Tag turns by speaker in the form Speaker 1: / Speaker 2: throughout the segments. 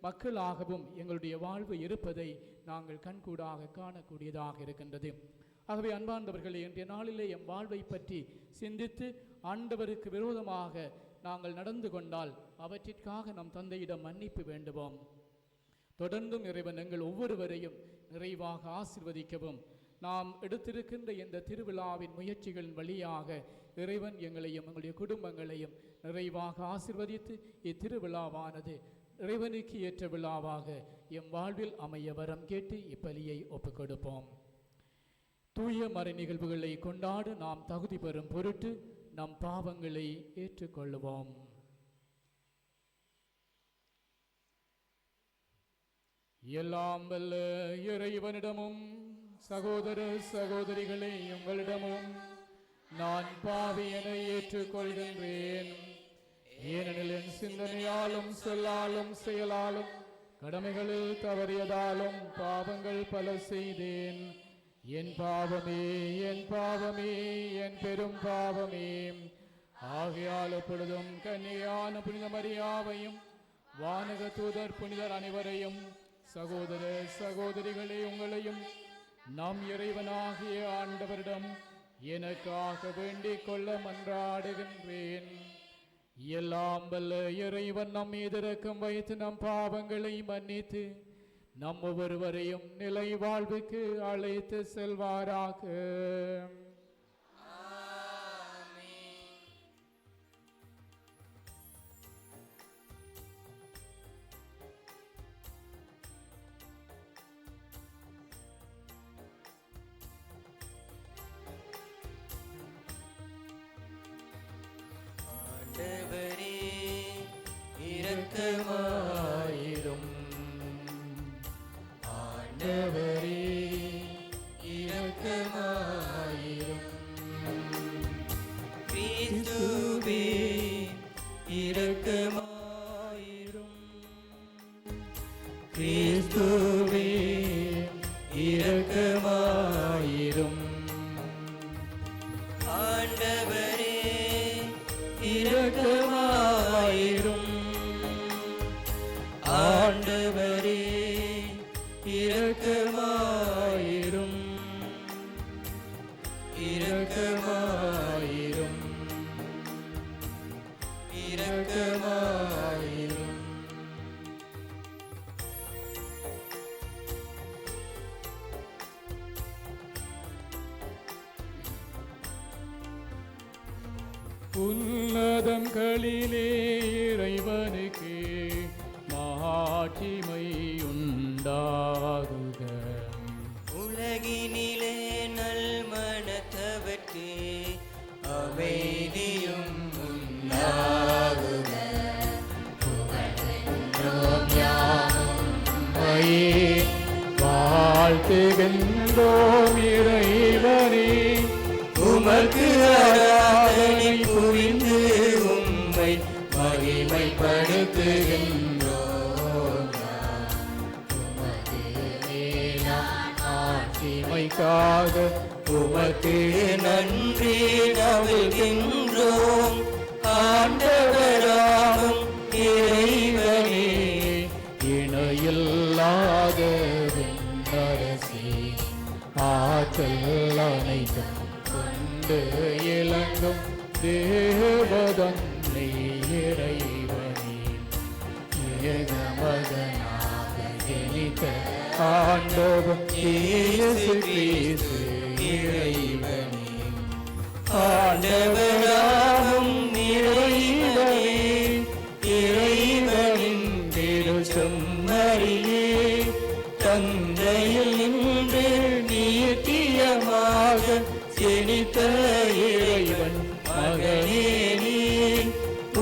Speaker 1: மக்களாகவும் எங்களுடைய வாழ்வு இருப்பதை நாங்கள் கண்கூடாக காணக்கூடியதாக இருக்கின்றது. ஆகவே அன்பார்ந்தவர்களே, இன்றைய நாளிலே எம் வாழ்வை பற்றி சிந்தித்து ஆண்டவருக்கு விரோதமாக நாங்கள் நடந்து கொண்டால் அவற்றிற்காக நம் தந்தையிடம் மன்னிப்பு வேண்டுவோம். தொடர்ந்தும் இறைவன் எங்கள் ஒவ்வொருவரையும் நிறைவாக ஆசீர்வதிக்கவும், நாம் எடுத்திருக்கின்ற இந்த திருவிழாவின் முயற்சிகளின் வழியாக இறைவன் எங்களையும் எங்களுடைய குடும்பங்களையும் நிறைவாக ஆசீர்வதித்து இத்திருவிழாவானது இறைவனுக்கு ஏற்ற விழாவாக எம் வாழ்வில் அமைய வரம் கேட்டு இப்பலியை ஒப்புக் கொடுப்போம். தூய மறை நிகழ்வுகளை கொண்டாட நாம் தகுதி பெறும் பொருட்டு நம் பாவங்களை ஏற்றுக்கொள்வோம். எல்லாம் வல்ல இறைவனிடமும் சகோதர சகோதரிகளே உங்களிடமும் நான் பாவி என ஏற்றுக்கொள்கின்றேன். ஏனெனில் என் சிந்தனையாலும் சொல்லாலும் செயலாலும் கடமைகளில் தவறியதாலும் பாவங்கள் பல செய்தேன். என் பாவமே, என் பாவமே, என் பெரும் பாவமே. ஆகையால் எப்பொழுதும் கன்னியான புனித மரியாவையும் வானக தூதர் புனிதர் அனைவரையும் சகோதர சகோதரிகளே உங்களையும் நம் இறைவனாகிய ஆண்டவரிடம் எனக்காக வேண்டிக் கொள்ள மன்றாடுகின்றேன். எல்லாம் வல்ல இறைவன் நம் மீது இரக்கம் வைத்து நம் பாவங்களை மன்னித்து நம் ஒவ்வொருவரையும் நிலை வாழ்வுக்கு அழைத்து செல்வாராக.
Speaker 2: ஆண்டவரே இரக்கமாயிரும். ஆண்டவரே இரக்கமாயிரும். கிறிஸ்துவே இரக்கமாயிரும். கிறிஸ்துவே இரக்கமாயிரும். ஆண்டவரே இரக்கமாயிரும். ஆண்டவரே இரக்கமாயிரும். இரக்கமாயிரும். இரக்கமாயிரும்.
Speaker 1: உன்னதங்களிலே இறைவனுக்கு மாட்சிமை உண்டாகுக.
Speaker 2: உலகினிலே நல்மனத்தவர்க்கு அமைதியும் உண்டாகுக.
Speaker 1: வாழ்த்துகின்றோம் இறைவனே,
Speaker 2: உமக்கு ஆராதனை புரிந்து உம்மை மகிமைப்படுத்துகின்றோம். உமது மேலான ஆட்சிமைக்காக உமக்கு நன்றி நல்கின்றோம். ஆண்டவராகும் இறைவனே,
Speaker 1: இணையில்லாத விண்ணரசே, ஆற்றல் அனைத்தும் கொண்டு இலங்கும் தேவதன்னை இறைவனே, ஏகமகனாக ஜனித்த ஆண்டவர் இயேசு கிறிஸ்து
Speaker 2: இறைவனே. ஆண்டவராகும் இறைவனே, இறைவனின் திருச்செம்மறியே, தந்தையில் நின்று நித்தியமாக ஜனித்த இறைவன் மகனே நீ.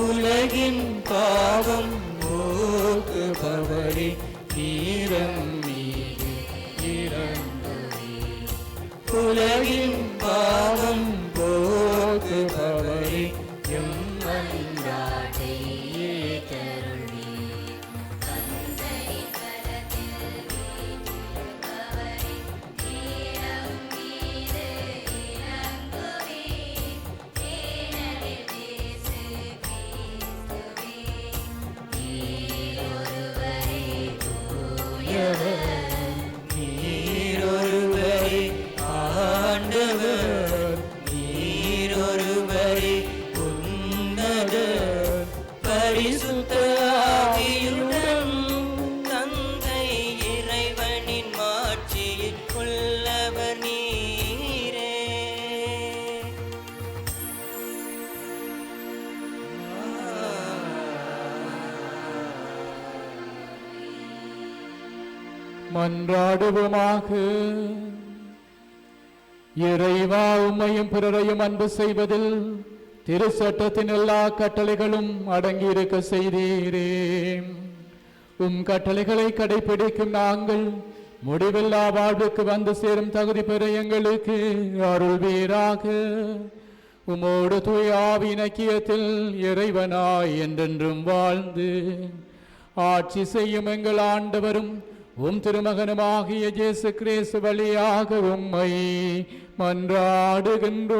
Speaker 2: உலகின் பாவம் போக்குபவரே, நீரம் மீது இறங்குவே. உலகின் பாவம் போக்குபவரே, எம் மன்றாட்டை ஏற்றருளி. நீரொரு
Speaker 1: மன்றாடுவோமாக. இறைவா, உம்மையும் பிறரையும் அன்பு செய்வதில் திரு சட்டத்தின் எல்லா கட்டளைகளும் அடங்கியிருக்க செய்தீரே. உம் கட்டளைகளை கடைபிடிக்கும் நாங்கள் முடிவில்லா வாழ்வுக்கு வந்து சேரும் தகுதி பெற எங்களுக்கு அருள்வீராக. உமோடு தூய ஆவி இணக்கியத்தில் இறைவனாய் என்றென்றும் வாழ்ந்து ஆட்சி செய்யும் எங்கள் ஆண்டவரும் உம் திருமகனுமாகிய இயேசு கிறிஸ்து வழியாக உம்மை மன்றாடுகின்றோம்.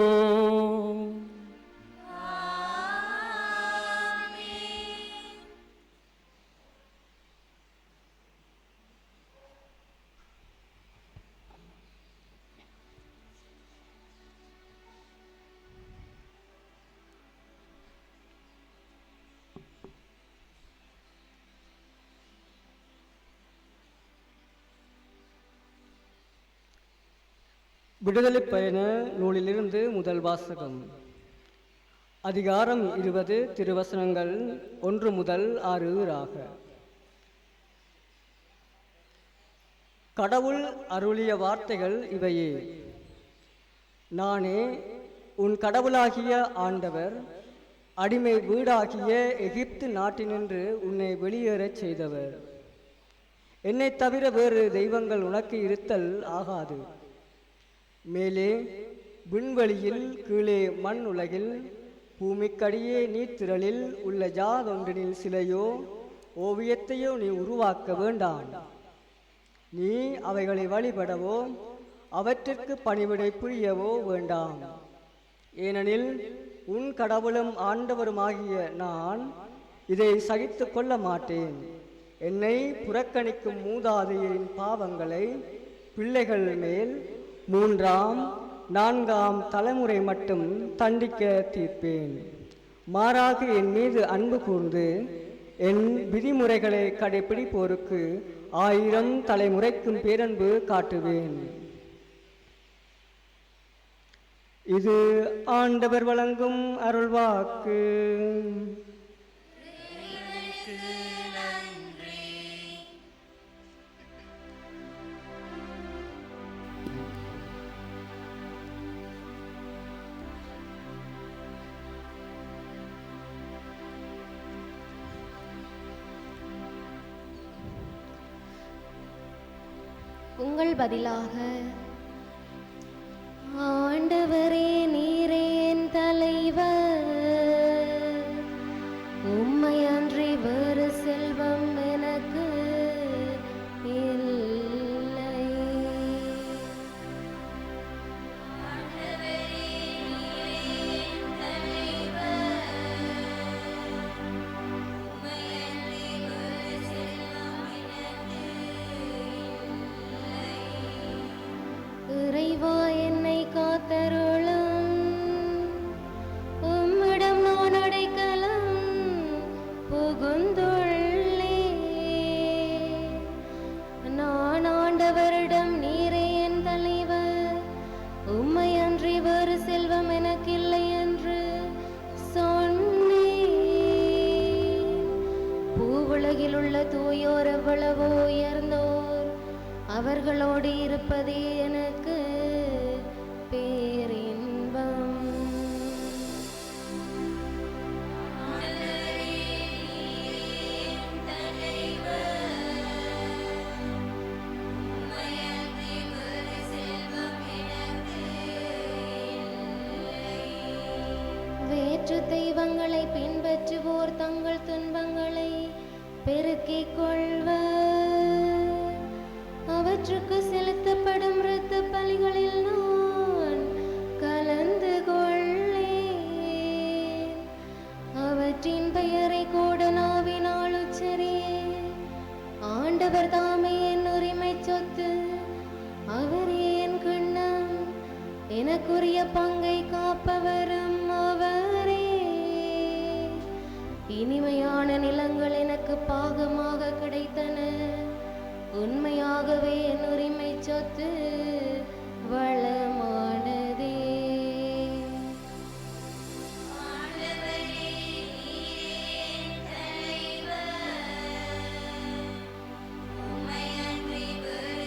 Speaker 3: விடுதலை பயண நூலிலிருந்து முதல் வாசகம். அதிகாரம் 20, திருவசனங்கள் 1 முதல் 6 ஆக. கடவுள் அருளிய வார்த்தைகள் இவையே. நானே உன் கடவுளாகிய ஆண்டவர், அடிமை வீடாகிய எகிப்து நாட்டினின்று உன்னை வெளியேறச் செய்தவர். என்னை தவிர வேறு தெய்வங்கள் உனக்கு இருத்தல் ஆகாது. மேலே விண்வெளியில், கீழே மண் உலகில், பூமிக்கடியே நீர்த்திரளில் உள்ள ஜாதொன்றினில் சிலையோ ஓவியத்தையோ நீ உருவாக்க வேண்டாம். நீ அவைகளை வழிபடவோ அவற்றிற்கு பணிவிடை புரியவோ வேண்டாம். ஏனெனில் உன் கடவுளும் ஆண்டவருமாகிய நான் இதை சகித்து கொள்ள மாட்டேன். என்னை புறக்கணிக்கும் மூதாதையரின் பாவங்களை பிள்ளைகள் மேல் 3ஆம் 4ஆம் தலைமுறை மட்டும் தண்டிக்க தீர்ப்பேன். மாறாக என் மீது அன்பு கூர்ந்து என் விதிமுறைகளை கடைபிடிப்போருக்கு 1000 தலைமுறைக்கும் பேரன்பு காட்டுவேன். இது ஆண்டவர் வழங்கும் அருள்வாக்கு.
Speaker 4: உங்கள் பதிலாக, ஆண்டவரே நீரே என் தலைவர், உம்மை அன்றி வேறு செல்வம் எனக்கு இல்லை. இறைவா, என்னை காத்தருளும். உம்மிடம் நான் அடைக்கலம் புகுந்துள்ளேன். நான் ஆண்டவரிடம் நீரே என் தலைவர், உம்மை அன்றி வேறு செல்வம் எனக்கில்லை என்று சொன்னேன். பூவுலகில் உள்ள தூயோர் எவ்வளவோ உயர்ந்தோர், அவர்களோடு இருப்பதே எனக்கு பேரின்பம். வேற்று தெய்வங்களை பின்பற்றுவோர் தங்கள் துன்பங்களை பெருக்கிக் கொள்வர். அவற்றுக்கு செலுத்தப்படும் இரத்த பலிகளில் நான் கலந்து கொள்ளேன். அவற்றின் பெயரை கூட நாவினால் உச்சரியே. ஆண்டவர் தாமே என் உரிமை சொத்து, அவரே என் கிண்ணம், எனக்குரிய பங்கை காப்பவரும் அவரே. இனிமையான நிலங்கள் எனக்கு பாகமாக கிடைத்தன. உண்மையாகவே என் உரிமை சொத்து வளமானதே.
Speaker 2: உம்மை அன்றி வேறு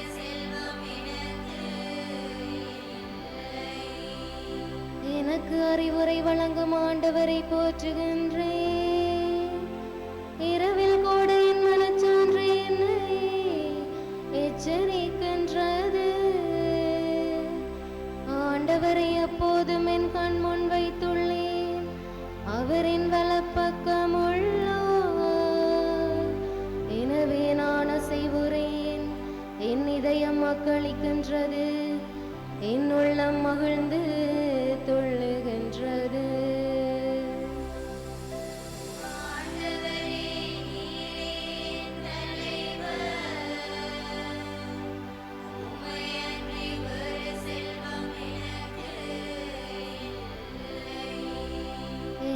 Speaker 4: அறிவுரை வழங்கும் ஆண்டவரை போற்றுகின்றேன். இரவில் கூட என் மனச்சான்று என்னை எச்சரிக்கின்றது. ஆண்டவரை எப்போதும் என் கண் முன் வைத்துள்ளேன். அவரின் வலப்பக்கம் உள்ளார். எனவே நான் அசைவுறேன். என் இதயம் மக்களிக்கின்றது, என் உள்ளம் மகிழ்ந்து துள்ளுகின்றது.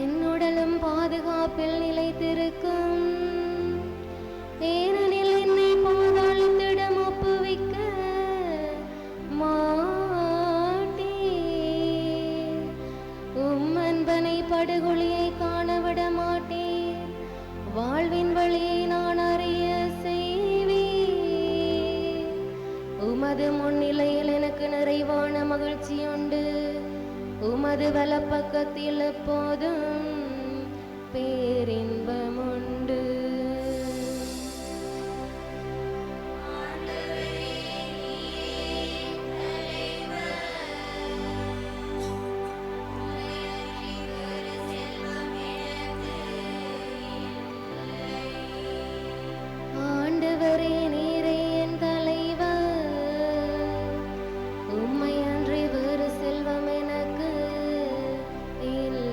Speaker 4: என்னுடலும் பாதுகாப்பில் நிலைத்திருக்கும். ஏனெனில் என்னை பாதாளத்திடம் ஒப்புவிக்க மாட்டேன். அன்பனை படுகொலியை காணவிட மாட்டேன். வாழ்வின் வழியை நான் அறிய செய்வேன். உமது முன்னிலையில் எனக்கு நிறைவான மகிழ்ச்சி உண்டு. உமது வலப்பக்கத்தில் எப்போதும் பேரின்பமுண்டு. ஆண்டவரே, நீரே என் தலைவர். உம்மை அன்றி வேறு செல்வம் எனக்கு இல்லை.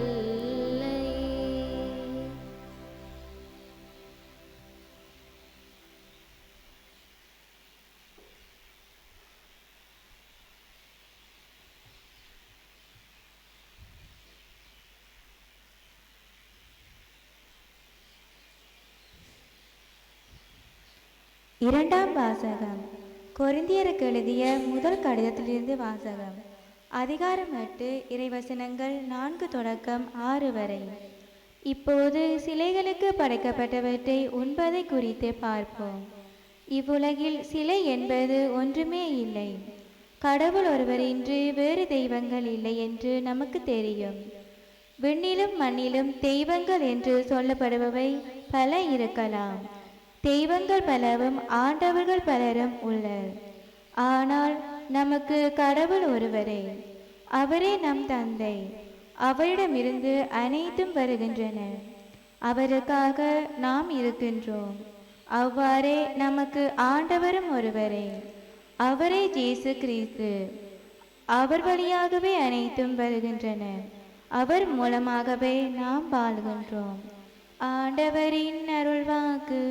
Speaker 5: இரண்டாம் வாசகம். கொரிந்தியருக்கு எழுதிய முதல் கடிதத்திலிருந்து வாசகம். அதிகாரம் 8, இறைவசனங்கள் 4 தொடக்கம் 6 வரை. இப்போது சிலைகளுக்கு படைக்கப்பட்டவற்றை உண்பதை குறித்து பார்ப்போம். இவ்வுலகில் சிலை என்பது ஒன்றுமே இல்லை. கடவுள் ஒருவரின்றி வேறு தெய்வங்கள் இல்லை என்று நமக்கு தெரியும். விண்ணிலும் மண்ணிலும் தெய்வங்கள் என்று சொல்லப்படுபவை பல இருக்கலாம். தெய்வங்கள் பலவும் ஆண்டவர்கள் பலரும் உள்ளனர். ஆனால் நமக்கு கடவுள் ஒருவரே. அவரே நம் தந்தை. அவரிடமிருந்து அனைத்தும் வருகின்றன. அவருக்காக நாம் இருக்கின்றோம். அவ்வாறே நமக்கு ஆண்டவரும் ஒருவரே. அவரே இயேசு கிறிஸ்து. அவர் வழியாகவே அனைத்தும் வருகின்றன. அவர் மூலமாகவே நாம் வாழ்கின்றோம். ஆண்டவரின் அருள்வாக்கு.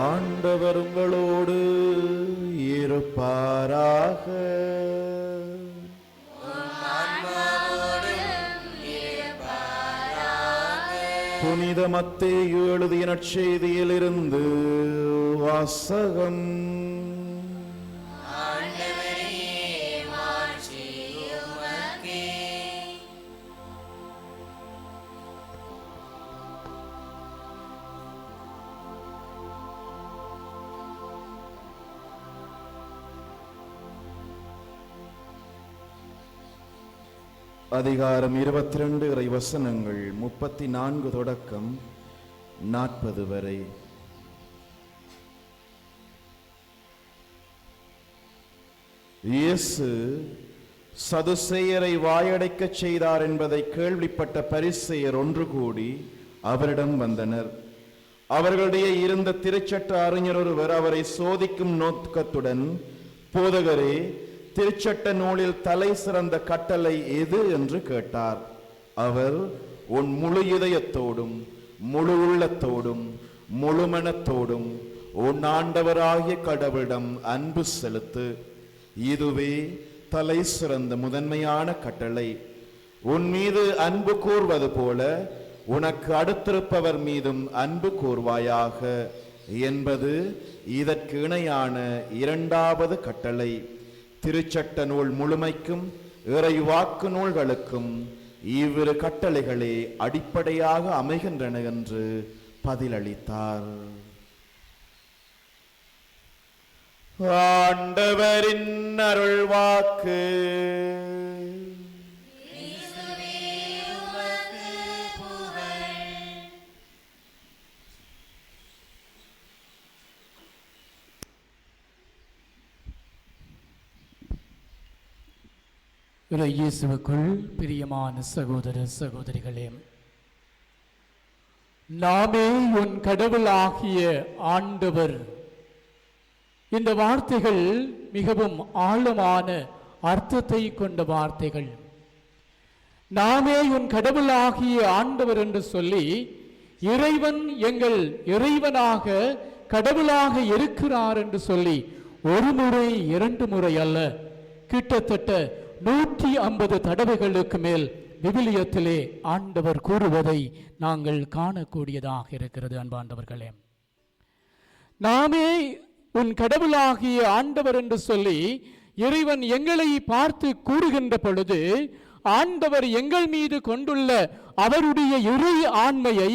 Speaker 2: ஆண்டவர் உங்களோடு இருப்பாராக. புனித மத்தேயு எழுதிய நற்செய்தியிலிருந்து வாசகம். அதிகாரம் 22 இறை வசனங்கள் 34 தொடக்கம் 40 வரை. இயேசு சதுசேயரை வாயடைக்கச் செய்தார் என்பதை கேள்விப்பட்ட பரிசேயர் ஒன்று கூடி அவரிடம் வந்தனர். அவர்களுடைய இருந்த திருச்சட்ட அறிஞர் ஒருவர் அவரை சோதிக்கும் நோக்கத்துடன், போதகரே, திருச்சட்ட நூலில் தலை சிறந்த கட்டளை எது என்று கேட்டார். அவர், உன் முழு இதயத்தோடும் முழு உள்ளத்தோடும் முழு மனத்தோடும் உன் ஆண்டவராகிய கடவுளிடம் அன்பு செலுத்து, இதுவே தலை சிறந்த முதன்மையான கட்டளை. உன் மீது அன்பு கூர்வது போல உனக்கு அடுத்திருப்பவர் மீதும் அன்பு கூர்வாயாக என்பது இதற்கு இணையான இரண்டாவது கட்டளை. திருச்சட்ட நூல் முழுமைக்கும் இறை வாக்கு நூல்களுக்கும் இவ்விரு கட்டளைகளே அடிப்படையாக அமைகின்றன என்று பதிலளித்தார். ஆண்டவரின் அருள்வாக்கு.
Speaker 1: இயேசுவுக்குள் பிரியமான சகோதர சகோதரிகளே, நாமே உன் கடவுளாகிய ஆண்டவர். இந்த வார்த்தைகள் மிகவும் ஆழமான அர்த்தத்தை கொண்ட வார்த்தைகள். நாமே உன் கடவுளாகிய ஆண்டவர் என்று சொல்லி, இறைவன் எங்கள் இறைவனாக கடவுளாக இருக்கிறார் என்று சொல்லி ஒரு முறை இரண்டு முறை அல்ல, கிட்டத்தட்ட 150 தடவைகளுக்கு மேல் விவிலியத்திலே ஆண்டவர் கூறுவதை நாங்கள் காணக்கூடியதாக இருக்கிறது. அன்பாண்டவர்களே, நாமே உன் கடவுளாகிய ஆண்டவர் என்று சொல்லி இறைவன் எங்களை பார்த்து கூறுகின்ற பொழுது, ஆண்டவர் எங்கள் மீது கொண்டுள்ள அவருடைய இறை ஆண்மையை,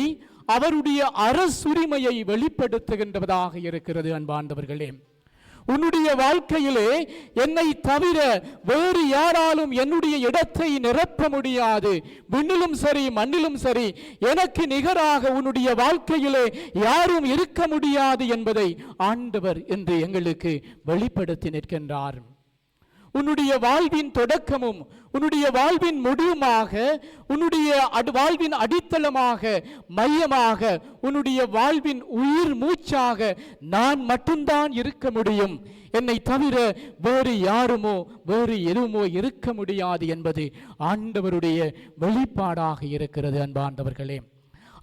Speaker 1: அவருடைய அரசுரிமையை வெளிப்படுத்துகின்றதாக இருக்கிறது. அன்பாண்டவர்களே, உன்னுடைய வாழ்க்கையிலே என்னை தவிர வேறு யாராலும் என்னுடைய இடத்தை நிரப்ப முடியாது. விண்ணிலும் சரி மண்ணிலும் சரி எனக்கு நிகராக உன்னுடைய வாழ்க்கையிலே யாரும் இருக்க முடியாது என்பதை ஆண்டவர் என்று எங்களுக்கு வெளிப்படுத்தி நிற்கின்றார். உன்னுடைய வாழ்வின் தொடக்கமும் உன்னுடைய வாழ்வின் முடிவுமாக, உன்னுடைய வாழ்வின் அடித்தளமாக, மையமாக, உன்னுடைய வாழ்வின் உயிர் மூச்சாக நான் மட்டும்தான் இருக்க முடியும். என்னை தவிர வேறு யாருமோ வேறு எதுவுமோ இருக்க முடியாது என்பது ஆண்டவருடைய வெளிப்பாடாக இருக்கிறது. அன்பாண்டவர்களே,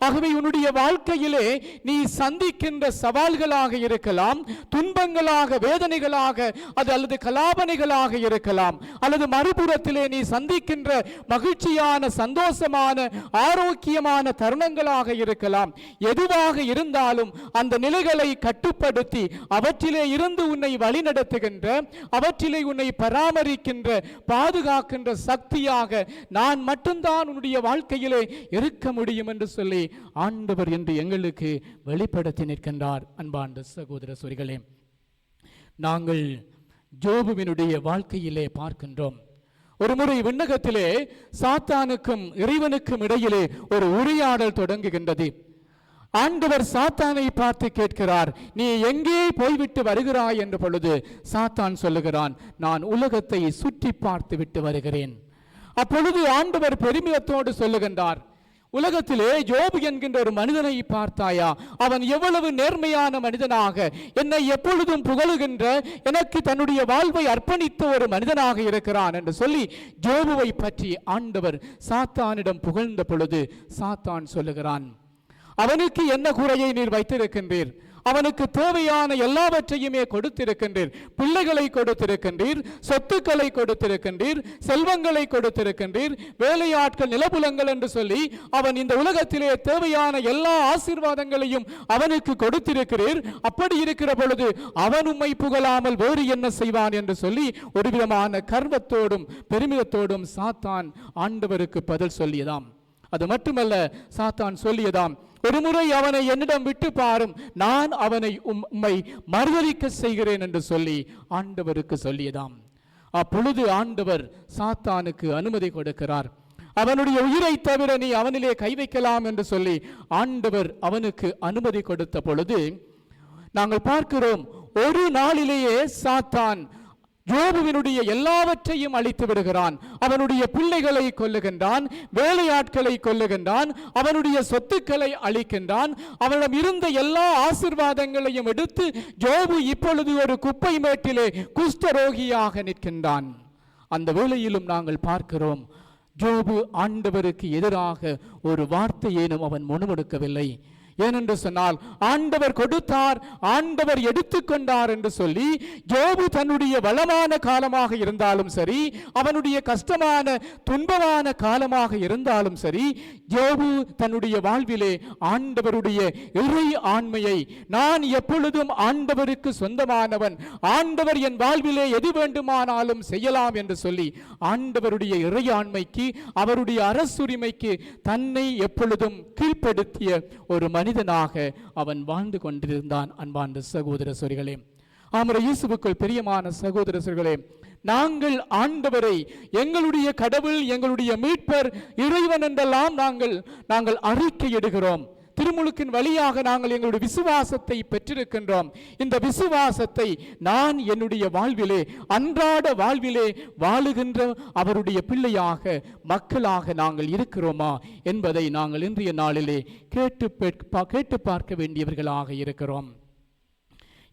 Speaker 1: ஆகவே உன்னுடைய வாழ்க்கையிலே நீ சந்திக்கின்ற சவால்களாக இருக்கலாம், துன்பங்களாக, வேதனைகளாக, அது அல்லது கலாபனைகளாக இருக்கலாம், அல்லது மறுபுறத்திலே நீ சந்திக்கின்ற மகிழ்ச்சியான, சந்தோஷமான, ஆரோக்கியமான தருணங்களாக இருக்கலாம். எதுவாக இருந்தாலும் அந்த நிலைகளை கட்டுப்படுத்தி அவற்றிலே இருந்து உன்னை வழிநடத்துகின்ற, அவற்றிலே உன்னை பராமரிக்கின்ற, பாதுகாக்கின்ற சக்தியாக நான் மட்டும்தான் உன்னுடைய வாழ்க்கையிலே இருக்க முடியும் என்று சொல்லி ஆண்டவர் என்று எங்களுக்கு வெளிப்படுத்தி நிற்கின்றார். அன்பார்ந்த சகோதர சகோதரிகளே, நாங்கள் ஜோபுவினுடைய வாழ்க்கையிலே பார்க்கின்றோம். ஒரு முறை விண்ணகத்திலே சாத்தானுக்கும் இறைவனுக்கும் இடையிலே ஒரு உரையாடல் தொடங்குகின்றது. ஆண்டவர் சாத்தானை பார்த்து கேட்கிறார், நீ எங்கே போய்விட்டு வருகிறாய் என்ற பொழுது சாத்தான் சொல்லுகிறான், நான் உலகத்தை சுற்றி பார்த்து விட்டு வருகிறேன். அப்பொழுது ஆண்டவர் பெருமிதத்தோடு சொல்லுகின்றார், உலகத்திலே யோபு என்கின்ற ஒரு மனிதனை பார்த்தாயா? அவன் எவ்வளவு நேர்மையான மனிதனாக, என்னை எப்பொழுதும் புகழுகின்ற, எனக்கு தன்னுடைய வாழ்வை அர்ப்பணித்த ஒரு மனிதனாக இருக்கிறான் என்று சொல்லி யோபுவை பற்றி ஆண்டவர் சாத்தானிடம் புகழ்ந்த பொழுது சாத்தான் சொல்லுகிறான், அவனுக்கு என்ன குறையை நீர் வைத்திருக்கின்றீர்? அவனுக்கு தேவையான எல்லாவற்றையுமே கொடுத்திருக்கின்றீர். பிள்ளைகளை கொடுத்திருக்கின்றீர், சொத்துக்களை கொடுத்திருக்கின்றீர், செல்வங்களை கொடுத்திருக்கின்றீர், வேலையாட்கள், நிலபுலங்கள் என்று சொல்லி அவன் இந்த உலகத்திலே தேவையான எல்லா ஆசீர்வாதங்களையும் அவனுக்கு கொடுத்திருக்கிறீர். அப்படி இருக்கிற பொழுது அவன் உம்மை புகழாமல் வேறு என்ன செய்வான் என்று சொல்லி ஒரு விதமான கர்வத்தோடும் பெருமிதத்தோடும் சாத்தான் ஆண்டவருக்கு பதில் சொல்லியதாம். அது மட்டுமல்ல, சாத்தான் சொல்லியதாம், ஒரு முறை அவனை என்னிடம் விட்டு பாரும், நான் அவனை உம்மை மறுதலிக்க செய்கிறேன் என்று சொல்லி ஆண்டவருக்கு சொல்லியதாம். அப்பொழுது ஆண்டவர் சாத்தானுக்கு அனுமதி கொடுக்கிறார். அவனுடைய உயிரை தவிர நீ அவனிலே கை வைக்கலாம் என்று சொல்லி ஆண்டவர் அவனுக்கு அனுமதி கொடுத்த பொழுது நாங்கள் பார்க்கிறோம், ஒரு நாளிலேயே சாத்தான் யோபுவினுடைய எல்லாவற்றையும் அழித்து விடுகிறான். அவனுடைய பிள்ளைகளை கொல்லுகின்றான், வேலையாட்களை கொல்லுகின்றான், அவனுடைய சொத்துக்களை அழிக்கின்றான். அவனிடம் இருந்த எல்லா ஆசீர்வாதங்களையும் எடுத்து யோபு இப்பொழுது ஒரு குப்பை மேட்டிலே குஷ்டரோகியாக நிற்கின்றான். அந்த வேளையிலும் நாங்கள் பார்க்கிறோம், யோபு ஆண்டவருக்கு எதிராக ஒரு வார்த்தையேனும் அவன் முணுமுணுக்கவில்லை. ஏனென்று சொன்னால் ஆண்டவர் கொடுத்தார், ஆண்டவர் எடுத்துக்கொண்டார் என்று சொல்லி யோபு தன்னுடைய வளமான காலமாக இருந்தாலும் சரி, அவனுடைய கஷ்டமான துன்பமான காலமாக இருந்தாலும் சரி, யோபு தன்னுடைய வாழ்விலே ஆண்டவருடைய இறை ஆண்மையை, நான் எப்பொழுதும் ஆண்டவருக்கு சொந்தமானவன், ஆண்டவர் என் வாழ்விலே எது வேண்டுமானாலும் செய்யலாம் என்று சொல்லி ஆண்டவருடைய இறை ஆண்மைக்கு, அவருடைய அரசுரிமைக்கு தன்னை எப்பொழுதும் கீழ்ப்படுத்திய ஒரு மனிதனாக அவன் வாழ்ந்து கொண்டிருந்தான். அன்பார்ந்த சகோதர சகோதரிகளே, ஆமர இயேசுவுக்குள் பிரியமான சகோதர சகோதரிகளே, நாங்கள் ஆண்டவரை எங்களுடைய கடவுள், எங்களுடைய மீட்பர், இறைவன் என்றெல்லாம் நாங்கள் அறிக்கையிடுகிறோம். திருமுழுக்கின் வழியாக நாங்கள் எங்களுடைய விசுவாசத்தை பெற்றிருக்கின்றோம். இந்த விசுவாசத்தை நான் என்னுடைய வாழ்விலே, அன்றாட வாழ்விலே வாழுகின்ற அவருடைய பிள்ளையாக, மக்களாக நாங்கள் இருக்கிறோமா என்பதை நாங்கள் இன்றைய நாளிலே கேட்டு பார்க்க வேண்டியவர்களாக இருக்கிறோம்.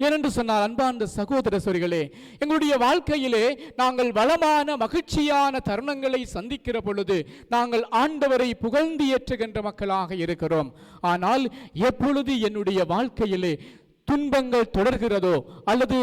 Speaker 1: ஏனென்று சொன்னால் அன்பார்ந்த சகோதர சகோதரிகளே, எங்களுடைய வாழ்க்கையிலே நாங்கள் வளமான மகிழ்ச்சியான தருணங்களை சந்திக்கிற பொழுது நாங்கள் ஆண்டவரை புகழ்ந்து ஏற்றுகின்ற மக்களாக இருக்கிறோம். ஆனால் எப்பொழுது என்னுடைய வாழ்க்கையிலே துன்பங்கள் தொடர்கிறதோ அல்லது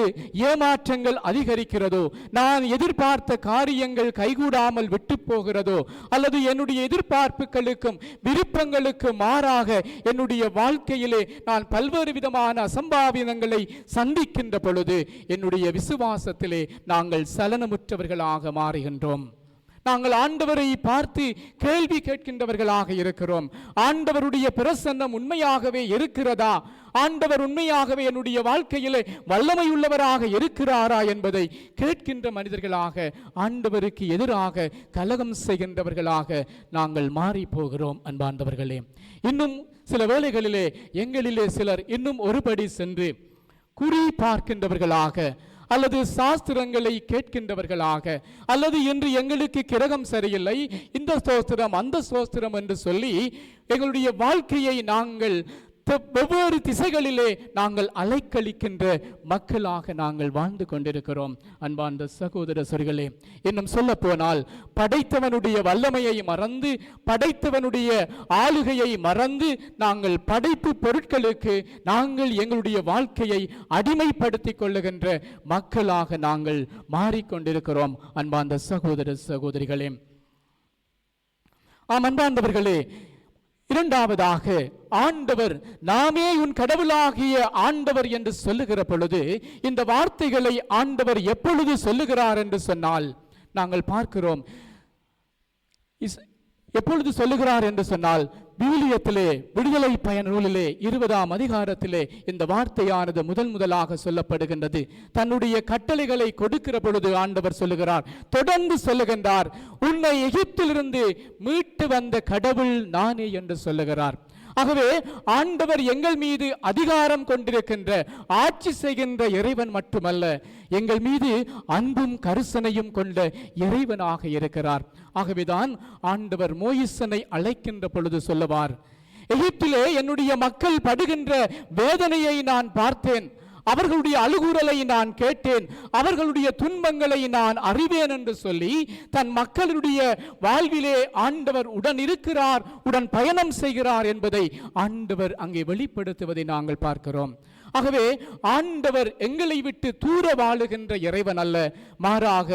Speaker 1: ஏமாற்றங்கள் அதிகரிக்கிறதோ, நான் எதிர்பார்த்த காரியங்கள் கைகூடாமல் விட்டு போகிறதோ, அல்லது என்னுடைய எதிர்பார்ப்புகளுக்கும் விருப்பங்களுக்கு மாறாக என்னுடைய வாழ்க்கையிலே நான் பல்வேறு விதமான அசம்பாவிதங்களை சந்திக்கின்ற பொழுது என்னுடைய விசுவாசத்திலே நாங்கள் சலனமுற்றவர்களாக மாறுகின்றோம். நாங்கள் ஆண்டவரை பார்த்து கேள்வி கேட்கின்றவர்களாக இருக்கிறோம். ஆண்டவருடைய பிரசன்னம் உண்மையாகவே இருக்கிறதா? ஆண்டவர் உண்மையாகவே என்னுடைய வாழ்க்கையிலே வல்லமை உள்ளவராக இருக்கிறாரா என்பதை கேட்கின்ற மனிதர்களாக, ஆண்டவருக்கு எதிராக கலகம் செய்கின்றவர்களாக நாங்கள் மாறி போகிறோம். அன்பார்ந்தவர்களே, இன்னும் சில வேளைகளிலே எங்களிலே சிலர் இன்னும் ஒருபடி சென்று குறி பார்க்கின்றவர்களாக, அல்லது சாஸ்திரங்களை கேட்கின்றவர்களாக, அல்லது இன்று எங்களுக்கு கிரகம் சரியில்லை, இந்த ஸ்தோத்திரம் அந்த ஸ்தோத்திரம் என்று சொல்லி எங்களுடைய வாழ்க்கையை நாங்கள் வெவ்வேறு திசைகளிலே நாங்கள் அலைக்கழிக்கின்ற மக்களாக நாங்கள் வாழ்ந்து கொண்டிருக்கிறோம். அன்பார்ந்த சகோதர சகோதரிகளே, இன்னும் சொல்ல போனால் படைத்தவனுடைய வல்லமையை மறந்து, படைத்தவனுடைய ஆளுகையை மறந்து நாங்கள் படைப்பு பொருட்களுக்கு நாங்கள் எங்களுடைய வாழ்க்கையை அடிமைப்படுத்திக் கொள்ளுகின்ற மக்களாக நாங்கள் மாறிக்கொண்டிருக்கிறோம். அன்பார்ந்த சகோதர சகோதரிகளே, அன்பார்ந்தவர்களே, இரண்டாவதாக ஆண்டவர், நாமே உன் கடவுளாகிய ஆண்டவர் என்று சொல்லுகிற பொழுது இந்த வார்த்தைகளை ஆண்டவர் எப்பொழுது சொல்லுகிறார் என்று சொன்னால் நாங்கள் பார்க்கிறோம். எப்பொழுது சொல்லுகிறார் என்று சொன்னால் விவிலியத்திலே விடுதலை பயன் நூலிலே 20ஆம் அதிகாரத்திலே இந்த வார்த்தையானது முதலாக சொல்லப்படுகின்றது. தன்னுடைய கட்டளைகளை கொடுக்கிற பொழுது ஆண்டவர் சொல்லுகிறார், தொடர்ந்து சொல்லுகின்றார், உன்னை எகிப்திலிருந்து மீட்டு வந்த கடவுள் நானே என்று சொல்லுகிறார். ஆகவே ஆண்டவர் எங்கள் மீது அதிகாரம் கொண்டிருக்கின்ற, ஆட்சி செய்கின்ற இறைவன் மட்டுமல்ல, எங்கள் மீது அன்பும் கருசனையும் கொண்ட இறைவனாக இருக்கிறார். ஆகவேதான் ஆண்டவர் மோயிசனை அழைக்கின்ற பொழுது சொல்லுவார், எகிப்திலே என்னுடைய மக்கள் படுகின்ற வேதனையை நான் பார்த்தேன், அவர்களுடைய அழுகுரலை நான் கேட்டேன், அவர்களுடைய துன்பங்களை நான் அறிவேன் என்று சொல்லி தன் மக்களுடைய வாழ்விலே ஆண்டவர் உடன் இருக்கிறார், உடன் பயணம் செய்கிறார் என்பதை ஆண்டவர் அங்கே வெளிப்படுத்துவதை நாங்கள் பார்க்கிறோம். ஆகவே ஆண்டவர் எங்களை விட்டு தூர வாழுகின்ற இறைவன் அல்ல, மாறாக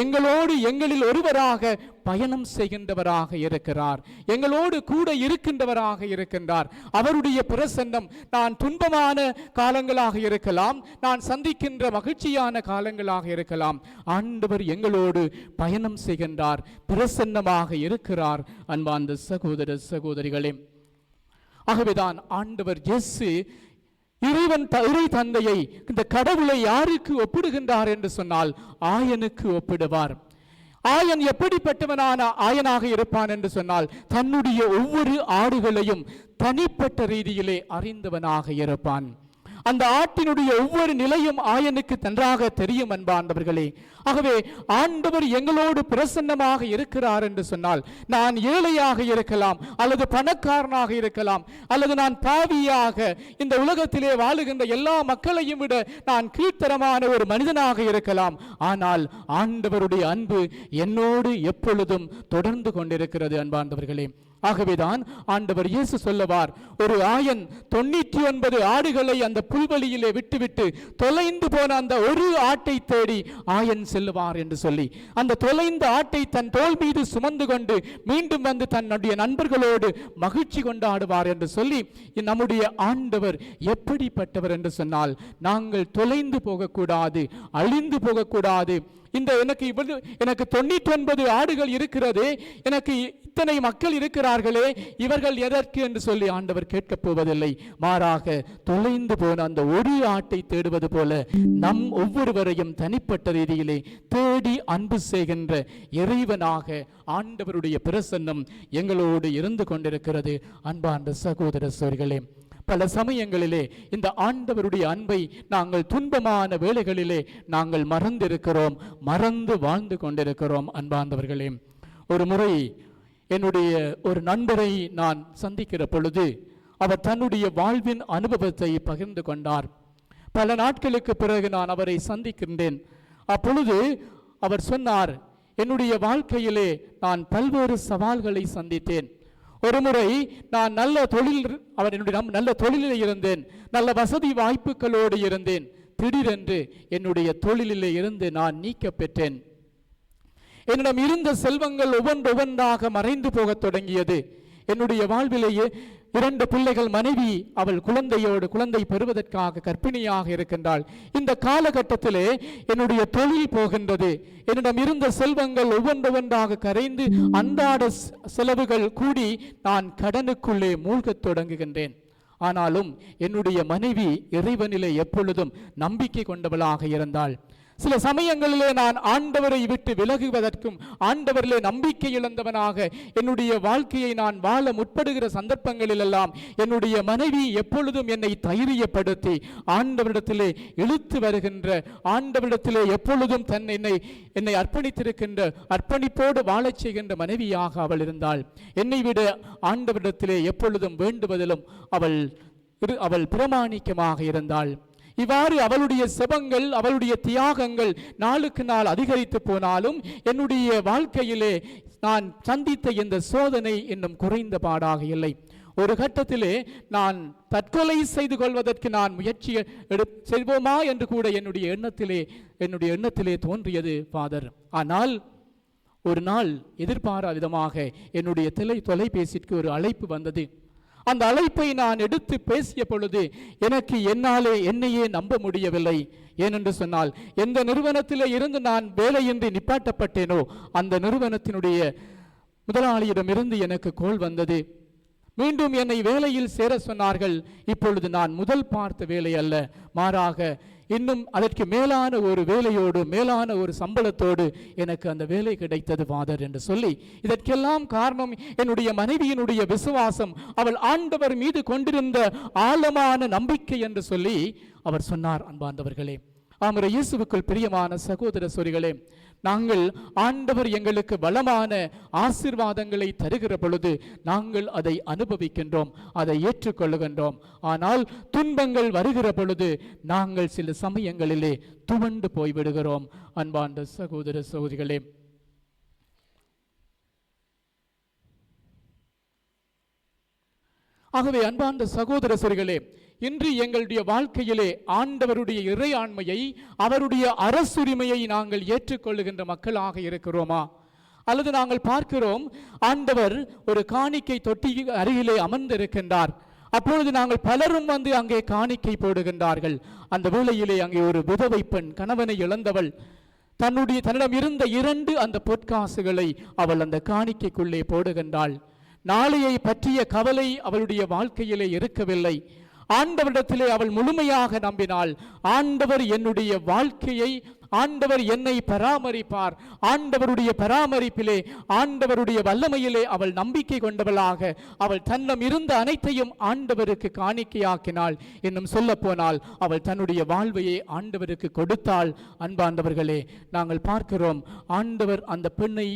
Speaker 1: எங்களோடு, எங்களில் ஒருவராக பயணம் செய்கின்றவராக இருக்கிறார், எங்களோடு கூட இருக்கின்றவராக இருக்கின்றார். அவருடைய பிரசன்னம் நான் துன்பமான காலங்களாக இருக்கலாம், நான் சந்திக்கின்ற மகிழ்ச்சியான காலங்களாக இருக்கலாம், ஆண்டவர் எங்களோடு பயணம் செய்கின்றார், பிரசன்னமாக இருக்கிறார். அன்பார்ந்த சகோதர சகோதரிகளே, ஆகவேதான் ஆண்டவர் இயேசு இறை தந்தையை, இந்த கடவுளை யாருக்கு ஒப்பிடுகின்றார் என்று சொன்னால் ஆயனுக்கு ஒப்பிடுவார். ஆயன் எப்படிப்பட்டவனான ஆயனாக இருப்பான் என்று சொன்னால், தன்னுடைய ஒவ்வொரு ஆடுகளையும் தனிப்பட்ட ரீதியிலே அறிந்தவனாக இருப்பான். அந்த ஆட்டினுடைய ஒவ்வொரு நிலையும் ஆயனுக்கு நன்றாக தெரியும் அன்பார்ந்தவர்களே. ஆகவே ஆண்டவர் எங்களோடு பிரசன்னமாக இருக்கிறார் என்று சொன்னால், நான் ஏழையாக இருக்கலாம், அல்லது பணக்காரனாக இருக்கலாம், அல்லது நான் பாவியாக இந்த உலகத்திலே வாழுகின்ற எல்லா மக்களையும் விட நான் கீழ்த்தரமான ஒரு மனிதனாக இருக்கலாம். ஆனால் ஆண்டவருடைய அன்பு என்னோடு எப்பொழுதும் தொடர்ந்து கொண்டிருக்கிறது அன்பார்ந்தவர்களே. ஆகவேதான் ஆண்டவர் இயேசு சொல்லவார், ஒரு ஆயன் 99 ஆடுகளை அந்த புல்வெளியிலே விட்டுவிட்டு தொலைந்து போன அந்த ஒரு ஆட்டை தேடி ஆயன் செல்லுவார் என்று சொல்லி, அந்த தொலைந்த ஆட்டை தன் தோள் மீது சுமந்து கொண்டு மீண்டும் வந்து தன்னுடைய நண்பர்களோடு மகிழ்ச்சி கொண்டாடுவார் என்று சொல்லி, நம்முடைய ஆண்டவர் எப்படிப்பட்டவர் என்று சொன்னால், நாங்கள் தொலைந்து போகக்கூடாது, அழிந்து போகக்கூடாது. இந்த எனக்கு 99 ஆடுகள் இருக்கிறது, எனக்கு இத்தனை மக்கள் இருக்கிறார்களே, இவர்கள் எதற்கு என்று சொல்லி ஆண்டவர் கேட்கப் போவதில்லை. மாறாக தொலைந்து போன அந்த ஒரு ஆட்டை தேடுவது போல நம் ஒவ்வொருவரையும் தனிப்பட்ட ரீதியிலே தேடி அன்பு செய்கின்ற இறைவனாக ஆண்டவருடைய பிரசன்னம் எங்களோடு இருந்து கொண்டிருக்கிறது. அன்பார்ந்த சகோதர சோர்களே, பல சமயங்களிலே இந்த ஆண்டவருடைய அன்பை நாங்கள் துன்பமான வேளைகளிலே நாங்கள் மறந்திருக்கிறோம், மறந்து வாழ்ந்து கொண்டிருக்கிறோம். அன்பார்ந்தவர்களே, ஒரு முறை என்னுடைய ஒரு நண்பரை நான் சந்திக்கிற பொழுது அவர் தன்னுடைய வாழ்வின் அனுபவத்தை பகிர்ந்து கொண்டார். பல நாட்களுக்கு பிறகு நான் அவரை சந்திக்கின்றேன். அப்பொழுது அவர் சொன்னார், என்னுடைய வாழ்க்கையிலே நான் பல்வேறு சவால்களை சந்தித்தேன். ஒரு முறை நான் நல்ல தொழிலில் இருந்தேன், நல்ல வசதி வாய்ப்புகளோடு இருந்தேன். திடீரென்று என்னுடைய தொழிலிலே இருந்து நான் நீக்க பெற்றேன். என்னிடம் இருந்த செல்வங்கள் ஒவ்வொன்றாக மறைந்து போகத் தொடங்கியது. என்னுடைய வாழ்விலேயே 2 பிள்ளைகள், மனைவி அவள் குழந்தை பெறுவதற்காக கர்ப்பிணியாக இருக்கின்றாள். இந்த காலகட்டத்திலே என்னுடைய தொழில் போகின்றது. என்னிடம் இருந்த செல்வங்கள் ஒவ்வொன்றாக கரைந்து அன்றாட செலவுகள் கூடி நான் கடனுக்குள்ளே மூழ்கத் தொடங்குகின்றேன். ஆனாலும் என்னுடைய மனைவி இறைவனிலே எப்பொழுதும் நம்பிக்கை கொண்டவளாக இருந்தாள். சில சமயங்களிலே நான் ஆண்டவரை விட்டு விலகுவதற்கும் ஆண்டவரிலே நம்பிக்கை இழந்தவனாக என்னுடைய வாழ்க்கையை நான் வாழ முற்படுகிற சந்தர்ப்பங்களிலெல்லாம் என்னுடைய மனைவி எப்பொழுதும் என்னை தைரியப்படுத்தி ஆண்டவரிடத்திலே இழுத்து வருகின்ற, ஆண்டவரிடத்திலே எப்பொழுதும் என்னை அர்ப்பணித்திருக்கின்ற, அர்ப்பணிப்போடு வாழச் செய்கின்ற மனைவியாக அவள் இருந்தாள். என்னை விட ஆண்டவரிடத்திலே எப்பொழுதும் வேண்டுவதிலும் அவள் பிரமாணிக்கமாக இருந்தாள். இவ்வாறு அவளுடைய செபங்கள், அவளுடைய தியாகங்கள் நாளுக்கு நாள் அதிகரித்து போனாலும் என்னுடைய வாழ்க்கையிலே நான் சந்தித்த இந்த சோதனை இன்னும் குறைந்த பாடாக இல்லை. ஒரு கட்டத்திலே நான் தற்கொலை செய்து கொள்வதற்கு நான் முயற்சி செய்வோமா என்று கூட என்னுடைய எண்ணத்திலே தோன்றியது ஃபாதர். ஆனால் ஒரு நாள் எதிர்பாராத விதமாக என்னுடைய தொலைபேசிக்கு ஒரு அழைப்பு வந்தது. அந்த அழைப்பை நான் எடுத்து பேசிய பொழுது எனக்கு என்னையே நம்ப முடியவில்லை. ஏனென்று சொன்னால், எந்த நிறுவனத்திலே இருந்து நான் வேலையின்றி நிப்பாட்டப்பட்டேனோ அந்த நிறுவனத்தினுடைய முதலாளியிடமிருந்து எனக்கு கோல் வந்தது. மீண்டும் என்னை வேலையில் சேர சொன்னார்கள். இப்பொழுது நான் முதல் பார்த்த வேலை அல்ல, மாறாக இன்னும் அதற்கு மேலான ஒரு வேலையோடு, மேலான ஒரு சம்பளத்தோடு எனக்கு அந்த வேலை கிடைத்தது ஃபாதர் என்று சொல்லி, இதற்கெல்லாம் காரணம் என்னுடைய மனைவியினுடைய விசுவாசம், அவள் ஆண்டவர் மீது கொண்டிருந்த ஆழமான நம்பிக்கை என்று சொல்லி அவர் சொன்னார். அன்பார்ந்தவர்களே, ஆமர இயேசுவுக்குள் பிரியமான சகோதர சோரிகளே, நாங்கள் ஆண்டவர் எங்களுக்கு வளமான ஆசீர்வாதங்களை தருகிற பொழுது நாங்கள் அதை அனுபவிக்கின்றோம், அதை ஏற்றுக்கொள்ளுகின்றோம். ஆனால் துன்பங்கள் வருகிற பொழுது நாங்கள் சில சமயங்களிலே துவண்டு போய்விடுகிறோம். அன்பார்ந்த சகோதர சகோதரிகளே, ஆகவே அன்பார்ந்த சகோதர சகோதரிகளே, இன்று எங்களுடைய வாழ்க்கையிலே ஆண்டவருடைய இறையாண்மையை, அவருடைய அரசுரிமையை நாங்கள் ஏற்றுக்கொள்ளுகின்ற மக்களாக இருக்கிறோமா? அல்லது நாங்கள் பார்க்கிறோம், ஆண்டவர் ஒரு காணிக்கை தொட்டி அருகிலே அமர்ந்திருக்கின்றார். அப்பொழுது நாங்கள் பலரும் வந்து அங்கே காணிக்கை போடுகின்றார்கள். அந்த வேளையிலே அங்கே ஒரு விதவை பெண், கணவனை இழந்தவள், தன்னிடம் இருந்த 2 அந்த பொற்காசுகளை அவள் அந்த காணிக்கைக்குள்ளே போடுகின்றாள். நாளையை பற்றிய கவலை அவளுடைய வாழ்க்கையிலே இருக்கவில்லை. ஆண்டவரிடத்திலே அவள் முழுமையாக நம்பினாள். ஆண்டவர் என்னுடைய வாழ்க்கையை ஆண்டவர் என்னை பராமரிப்பார், ஆண்டவருடைய பராமரிப்பிலே ஆண்டவருடைய வல்லமையிலே அவள் நம்பிக்கை கொண்டவளாக அவள் தன்னம் இருந்த அனைத்தையும் ஆண்டவருக்கு காணிக்கையாக்கினாள். இன்னும் சொல்ல போனால் அவள் தன்னுடைய வாழ்வையை ஆண்டவருக்கு கொடுத்தாள். அன்பாண்டவர்களே, நாங்கள் பார்க்கிறோம் ஆண்டவர் அந்த பெண்ணை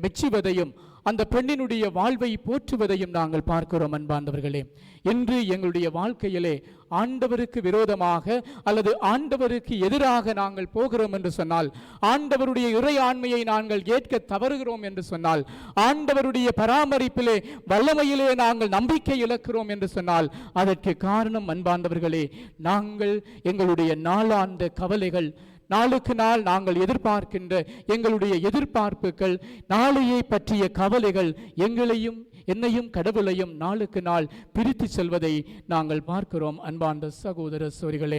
Speaker 1: மெச்சுவதையும் அந்த பெண்ணினுடைய வாழ்வை போற்றுவதையும் நாங்கள் பார்க்கிறோம். அன்பாண்டவர்களே, இன்று எங்களுடைய வாழ்க்கையிலே ஆண்டவருக்கு விரோதமாக அல்லது ஆண்டவருக்கு எதிராக நாங்கள் போகிறோம் என்று சொன்னால், ஆண்டவருடைய இறை ஆண்மையை நாங்கள் ஏற்க தவறுகிறோம் என்று சொன்னால், ஆண்டவருடைய பராமரிப்பிலே வல்லமையிலே நாங்கள் நம்பிக்கை இழக்கிறோம் என்று சொன்னால், அதற்கு காரணம் அன்பாண்டவர்களே, நாங்கள் எங்களுடைய நாளாந்த கவலைகள், நாளுக்கு நாள் நாங்கள் எதிர்பார்க்கின்ற எங்களுடைய எதிர்பார்ப்புகள், நாளையை பற்றிய கவலைகள் என்னையும் கடவுளையும் நாளுக்கு நாள் பிரித்து செல்வதை நாங்கள் பார்க்கிறோம். அன்பார்ந்த சகோதர சகோதரிகளே,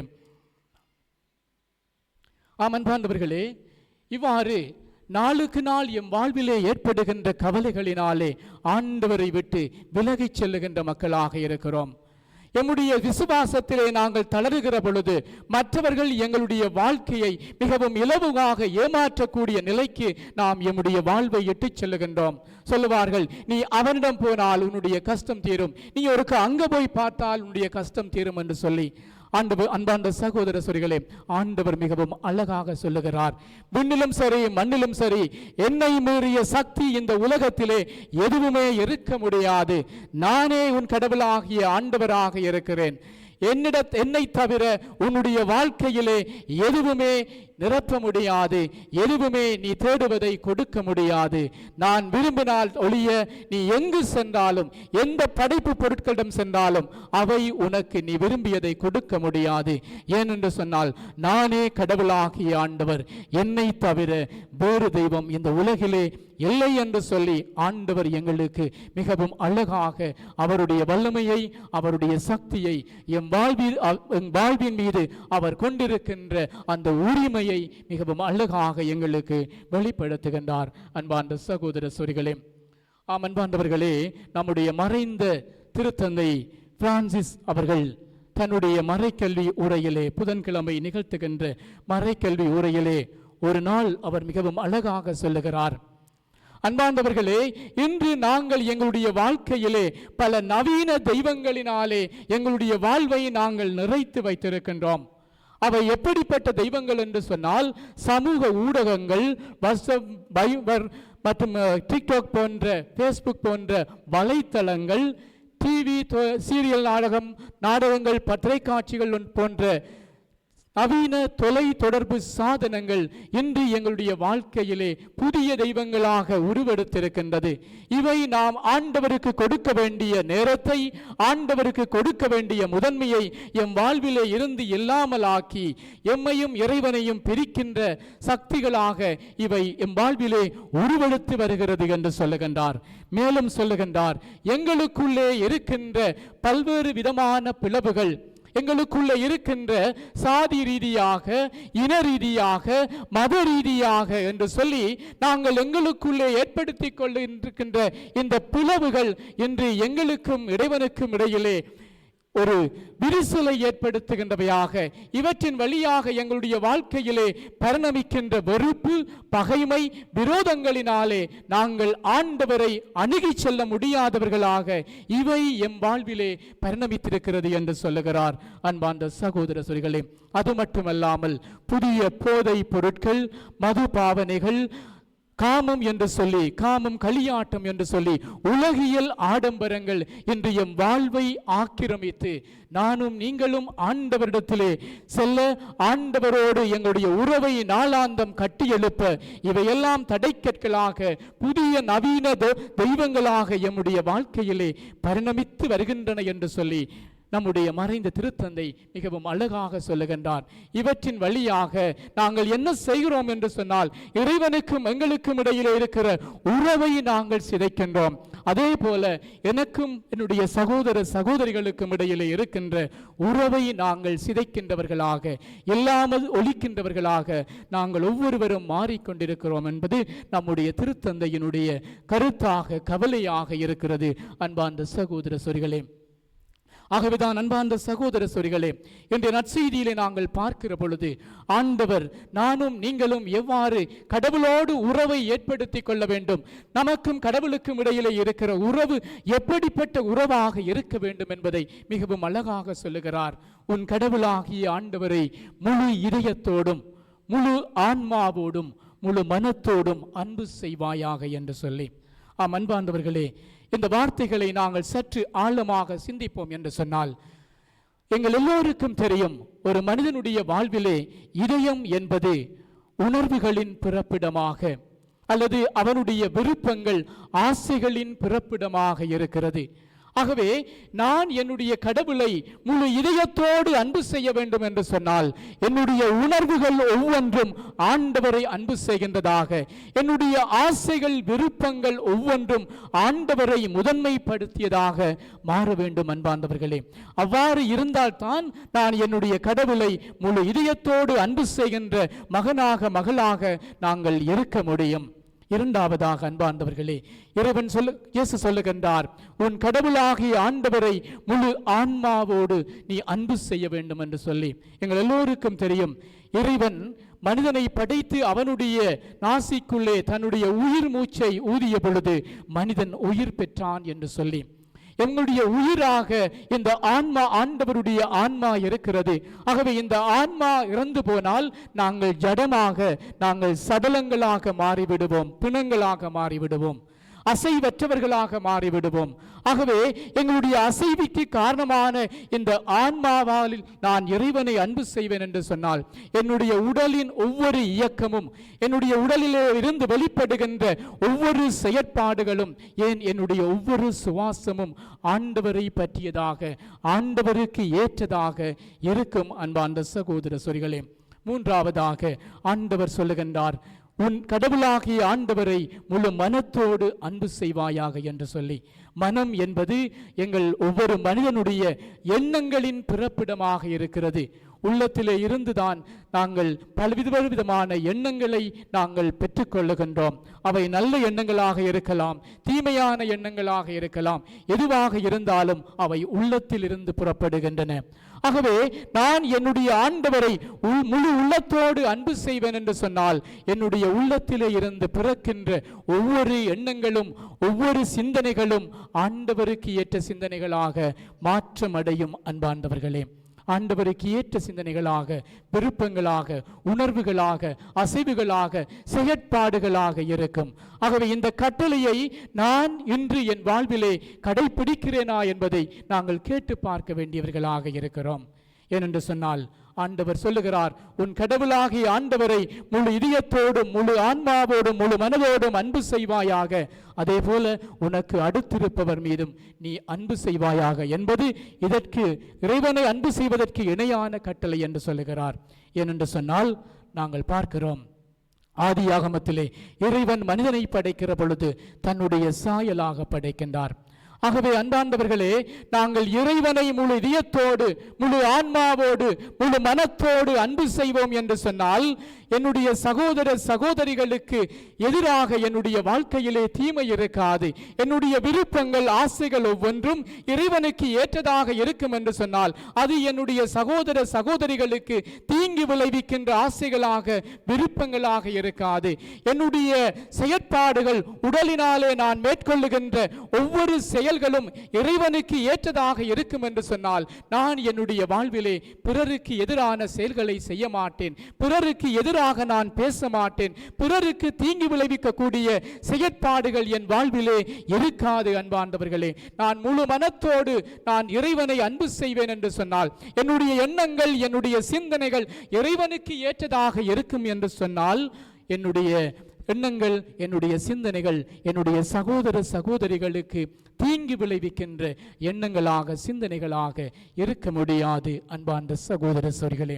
Speaker 1: அன்பார்ந்தவர்களே, இவ்வாறு நாளுக்கு நாள் எம் வாழ்விலே ஏற்படுகின்ற கவலைகளினாலே ஆண்டவரை விட்டு விலகிச் செல்லுகின்ற மக்களாக இருக்கிறோம். எம்முடைய விசுவாசத்திலே நாங்கள் தளருகிற பொழுது மற்றவர்கள் எங்களுடைய வாழ்க்கையை மிகவும் இலகுவாக ஏமாற்றக்கூடிய நிலைக்கு நாம் எம்முடைய வாழ்வை இட்டுச் செல்லுகின்றோம். சொல்லுவார்கள், நீ அவனிடம் போனால் உன்னுடைய கஷ்டம் தீரும், நீ ஒருக்கு அங்க போய் பார்த்தால் உன்னுடைய கஷ்டம் தீரும் என்று சொல்லி, அன்பார்ந்த சகோதர சகோதரிகளே, ஆண்டவர் மிகவும் அழகாக சொல்லுகிறார், விண்ணிலும் சரி மண்ணிலும் சரி என்னை மீறிய சக்தி இந்த உலகத்திலே எதுவுமே இருக்க முடியாது. நானே உன் கடவுளாகிய ஆண்டவராக இருக்கிறேன். என்னை தவிர உன்னுடைய வாழ்க்கையிலே எதுவுமே நிரப்ப முடியாது, எதுவுமே நீ தேடுவதை கொடுக்க முடியாது. நான் விரும்பினால் ஒழிய நீ எங்கு சென்றாலும், எந்த படைப்பு பொருட்களிடம் சென்றாலும் அவை உனக்கு நீ விரும்பியதை கொடுக்க முடியாது. ஏனென்று சொன்னால், நானே கடவுளாகிய ஆண்டவர், என்னை தவிர வேறு தெய்வம் இந்த உலகிலே இல்லை என்று சொல்லி ஆண்டவர் எங்களுக்கு மிகவும் அழகாக அவருடைய வல்லமையை, அவருடைய சக்தியை, எம் வாழ்வின் மீது அவர் கொண்டிருக்கின்ற அந்த உரிமையை மிகவும் அழகாக எங்களுக்கு வெளிப்படுத்துகின்றார். அன்பார்ந்த சகோதர சகோதரிகளே, அன்பார்ந்தவர்களே, நம்முடைய மறைந்த திருத்தந்தை பிரான்சிஸ் அவர்கள் தன்னுடைய மறைக்கல்வி உரையிலே, புதன்கிழமை நிகழ்த்துகின்ற மறைக்கல்வி உரையிலே ஒரு நாள் அவர் மிகவும் அழகாக சொல்லுகிறார். அன்பார்ந்தவர்களே, இன்று நாங்கள் எங்களுடைய வாழ்க்கையிலே பல நவீன தெய்வங்களினாலே எங்களுடைய வாழ்வை நாங்கள் நிறைத்து வைத்திருக்கின்றோம். அவை எப்படிப்பட்ட தெய்வங்கள் என்று சொன்னால், சமூக ஊடகங்கள், வாட்ஸ்அப், வைபர் மற்றும் டிக்டாக் போன்ற, ஃபேஸ்புக் போன்ற வலைத்தளங்கள், டிவி, சீரியல் நாடகங்கள், பத்திரைக்காட்சிகள் போன்ற நவீன தொலை தொடர்பு சாதனங்கள் இன்று எங்களுடைய வாழ்க்கையிலே புதிய தெய்வங்களாக உருவெடுத்திருக்கின்றது. இவை நாம் ஆண்டவருக்கு கொடுக்க வேண்டிய நேரத்தை, ஆண்டவருக்கு கொடுக்க வேண்டிய முதன்மையை எம் வாழ்விலே இருந்து இல்லாமலாக்கி எம்மையும் இறைவனையும் பிரிக்கின்ற சக்திகளாக இவை எம் வாழ்விலே உருவெடுத்து வருகிறது என்று சொல்லுகின்றார். மேலும் சொல்லுகின்றார், எங்களுக்குள்ளே இருக்கின்ற பல்வேறு விதமான பிளவுகள், எங்களுக்குள்ள இருக்கின்ற சாதி ரீதியாக, இன ரீதியாக, மத ரீதியாக என்று சொல்லி நாங்கள் எங்களுக்குள்ளே ஏற்படுத்தி கொண்டிருக்கின்ற இந்த பிளவுகள் இன்று எங்களுக்கும் இறைவனுக்கும் இடையிலே ஒரு விரிசலை ஏற்படுத்துகின்றவையாக, இவற்றின் வழியாக எங்களுடைய வாழ்க்கையிலே பரிணமிக்கின்ற வெறுப்பு, பகைமை, விரோதங்களினாலே நாங்கள் ஆண்டவரை அணுகி செல்ல முடியாதவர்களாக இவை எம் வாழ்விலே பரிணமித்திருக்கிறது என்று சொல்லுகிறார். அன்பார்ந்த சகோதர சகோதரிகளே, அது மட்டுமல்லாமல் புதிய போதை பொருட்கள், மது பாவனைகள், காமம் என்று சொல்லி, காமம் களியாட்டம் என்று சொல்லி உலகியல் ஆடம்பரங்கள் இன்று எம் வாழ்வை ஆக்கிரமித்து நானும் நீங்களும் ஆண்டவரிடத்திலே செல்ல, ஆண்டவரோடு எங்களுடைய உறவை நாளாந்தம் கட்டியெழுப்ப இவையெல்லாம் தடைக்கற்களாக, புதிய நவீன தெய்வங்களாக எம்முடைய வாழ்க்கையிலே பரிணமித்து வருகின்றன என்று சொல்லி நம்முடைய மறைந்த திருத்தந்தை மிகவும் அழகாக சொல்லுகின்றார். இவற்றின் வழியாக நாங்கள் என்ன செய்கிறோம் என்று சொன்னால், இறைவனுக்கும் எங்களுக்கும் இடையிலே இருக்கிற உறவை நாங்கள் சிதைக்கின்றோம். அதே போல எனக்கும் என்னுடைய சகோதர சகோதரிகளுக்கும் இடையிலே இருக்கின்ற உறவை நாங்கள் சிதைக்கின்றவர்களாக, இல்லாமல் ஒழிக்கின்றவர்களாக நாங்கள் ஒவ்வொருவரும் மாறிக்கொண்டிருக்கிறோம் என்பது நம்முடைய திருத்தந்தையினுடைய கருத்தாக, கவலையாக இருக்கிறது. அன்பார்ந்த சகோதர சகோதரிகளே, ஆகவேதான் அன்பார்ந்த சகோதர சொரிகளே, இன்றைய நற்செய்தியிலே நாங்கள் பார்க்கிற பொழுது ஆண்டவர் நானும் நீங்களும் எவ்வாறு கடவுளோடு உறவை ஏற்படுத்தி கொள்ள வேண்டும், நமக்கும் கடவுளுக்கும் இடையிலே இருக்கிற உறவு எப்படிப்பட்ட உறவாக இருக்க வேண்டும் என்பதை மிகவும் அழகாக சொல்லுகிறார். உன் கடவுளாகிய ஆண்டவரை முழு இதயத்தோடும் முழு ஆன்மாவோடும் முழு மனத்தோடும் அன்பு செய்வாயாக என்று சொல்லி. அன்பார்ந்தவர்களே, இந்த வார்த்தைகளை நாங்கள் சற்று ஆழமாக சிந்திப்போம் என்று சொன்னால், எங்கள் எல்லோருக்கும் தெரியும், ஒரு மனிதனுடைய வாழ்விலே இதயம் என்பது உணர்வுகளின் பிறப்பிடமாக அல்லது அவனுடைய விருப்பங்கள் ஆசைகளின் பிறப்பிடமாக இருக்கிறது. ஆகவே நான் என்னுடைய கடவுளை முழு இதயத்தோடு அன்பு செய்ய வேண்டும் என்று சொன்னால், என்னுடைய உணர்வுகள் ஒவ்வொன்றும் ஆண்டவரை அன்பு செய்கின்றதாக, என்னுடைய ஆசைகள் விருப்பங்கள் ஒவ்வொன்றும் ஆண்டவரை முதன்மைப்படுத்தியதாக மாற வேண்டும். அன்பார்ந்தவர்களே, அவ்வாறு இருந்தால்தான் நான் என்னுடைய கடவுளை முழு இதயத்தோடு அன்பு செய்கின்ற மகனாக மகளாக நாங்கள் இருக்க முடியும். இரண்டாவதாக அன்பார்ந்தவர்களே, இயேசு சொல்லுகின்றார், உன் கடவுளாகிய ஆண்டவரை முழு ஆன்மாவோடு நீ அன்பு செய்ய வேண்டும் என்று சொல்லி. எங்கள் எல்லோருக்கும் தெரியும், இறைவன் மனிதனை படைத்து அவனுடைய நாசிக்குள்ளே தன்னுடைய உயிர் மூச்சை ஊதிய பொழுது மனிதன் உயிர் பெற்றான் என்று சொல்லி. எங்களுடைய உயிராக இந்த ஆன்மா ஆண்டவருடைய ஆன்மா இருக்கிறது. ஆகவே இந்த ஆன்மா இறந்து போனால் நாங்கள் ஜடமாக, நாங்கள் சடலங்களாக மாறிவிடுவோம், பிணங்களாக மாறிவிடுவோம், அசைவற்றவர்களாக மாறிவிடுவோம். ஆகவே எங்களுடைய அசைவுக்கு காரணமான இந்த ஆன்மாவால் நான் இறைவனை அன்பு செய்வேன் என்று சொன்னால், என்னுடைய உடலின் ஒவ்வொரு இயக்கமும், என்னுடைய உடலிலே இருந்து வெளிப்படுகின்ற ஒவ்வொரு செயற்பாடுகளும், ஏன் என்னுடைய ஒவ்வொரு சுவாசமும் ஆண்டவரை பற்றியதாக, ஆண்டவருக்கு ஏற்றதாக இருக்கும். அன்பார்ந்த சகோதர சொரிகளே, மூன்றாவதாக ஆண்டவர் சொல்லுகின்றார், உன் கடவுளாகிய ஆண்டவரை முழு மனத்தோடு அன்பு செய்வாயாக என்று சொல்லி. மனம் என்பது எங்கள் ஒவ்வொரு மனிதனுடைய எண்ணங்களின் பிறப்பிடமாக இருக்கிறது. உள்ளத்திலே இருந்துதான் நாங்கள் பலவிதமான எண்ணங்களை நாங்கள் பெற்றுக்கொள்ளுகின்றோம். அவை நல்ல எண்ணங்களாக இருக்கலாம், தீமையான எண்ணங்களாக இருக்கலாம், எதுவாக இருந்தாலும் அவை உள்ளத்தில் இருந்து புறப்படுகின்றன. ஆகவே நான் என்னுடைய ஆண்டவரை முழு உள்ளத்தோடு அன்பு செய்வேன் என்று சொன்னால், என்னுடைய உள்ளத்திலே இருந்து பிறக்கின்ற ஒவ்வொரு எண்ணங்களும் ஒவ்வொரு சிந்தனைகளும் ஆண்டவருக்கு ஏற்ற சிந்தனைகளாக மாற்றமடையும். அன்பாண்டவர்களே, ஆண்டவருக்கு ஏற்ற சிந்தனைகளாக, விருப்பங்களாக, உணர்வுகளாக, அசைவுகளாக, செயற்பாடுகளாக இருக்கும். ஆகவே இந்த கட்டளையை நான் இன்று என் வாழ்விலே கடைபிடிக்கிறேனா என்பதை நாங்கள் கேட்டு பார்க்க வேண்டியவர்களாக இருக்கிறோம். ஏனென்று சொன்னால், ஆண்டவர் சொல்லுகிறார், உன் கடவுளாகிய ஆண்டவரை முழு இதயத்தோடும் முழு ஆன்மாவோடும் முழு மனதோடும் அன்பு செய்வாயாக, அதே போல உனக்கு அடுத்திருப்பவர் மீதும் நீ அன்பு செய்வாயாக என்பது இதற்கு, இறைவனை அன்பு செய்வதற்கு இணையான கட்டளை என்று சொல்லுகிறார். ஏனென்று சொன்னால், நாங்கள் பார்க்கிறோம், ஆதியாகமத்திலே இறைவன் மனிதனை படைக்கிற பொழுது தன்னுடைய சாயலாக படைக்கின்றார். ஆகவே அன்பார்ந்தவர்களே, நாங்கள் இறைவனை முழு இதயத்தோடு முழு ஆன்மாவோடு முழு மனத்தோடு அன்பு செய்வோம் என்று சொன்னால், என்னுடைய சகோதர சகோதரிகளுக்கு எதிராக என்னுடைய வாழ்க்கையிலே தீமை இருக்காது. என்னுடைய விருப்பங்கள் ஆசைகள் ஒவ்வொன்றும் இறைவனுக்கு ஏற்றதாக இருக்கும் என்று சொன்னால், அது என்னுடைய சகோதர சகோதரிகளுக்கு தீங்கு விளைவிக்கின்ற ஆசைகளாக விருப்பங்களாக இருக்காது. என்னுடைய செயற்பாடுகள், உடலினாலே நான் மேற்கொள்ளுகின்ற ஒவ்வொரு செயல்களும் இறைவனுக்கு ஏற்றதாக இருக்கும் என்று சொன்னால், நான் என்னுடைய வாழ்விலே பிறருக்கு எதிரான செயல்களை செய்ய மாட்டேன், பிறருக்கு எதிராக நான் பேச மாட்டேன், பிறருக்கு தீங்கு விளைவிக்கக்கூடிய செயற்பாடுகள் என் வாழ்விலே இருக்காது. அன்பார்ந்தவர்களே, நான் முழு மனத்தோடு நான் இறைவனை அன்பு செய்வேன் என்று சொன்னால், என்னுடைய எண்ணங்கள், என்னுடைய சிந்தனைகள் இறைவனுக்கு ஏற்றதாக இருக்கும் என்று சொன்னால், என்னுடைய எண்ணங்கள், என்னுடைய சிந்தனைகள் என்னுடைய சகோதர சகோதரிகளுக்கு தீங்கு விளைவிக்கின்ற எண்ணங்களாக சிந்தனைகளாக இருக்க முடியாது. அன்பார்ந்த சகோதர சகோதரிகளே,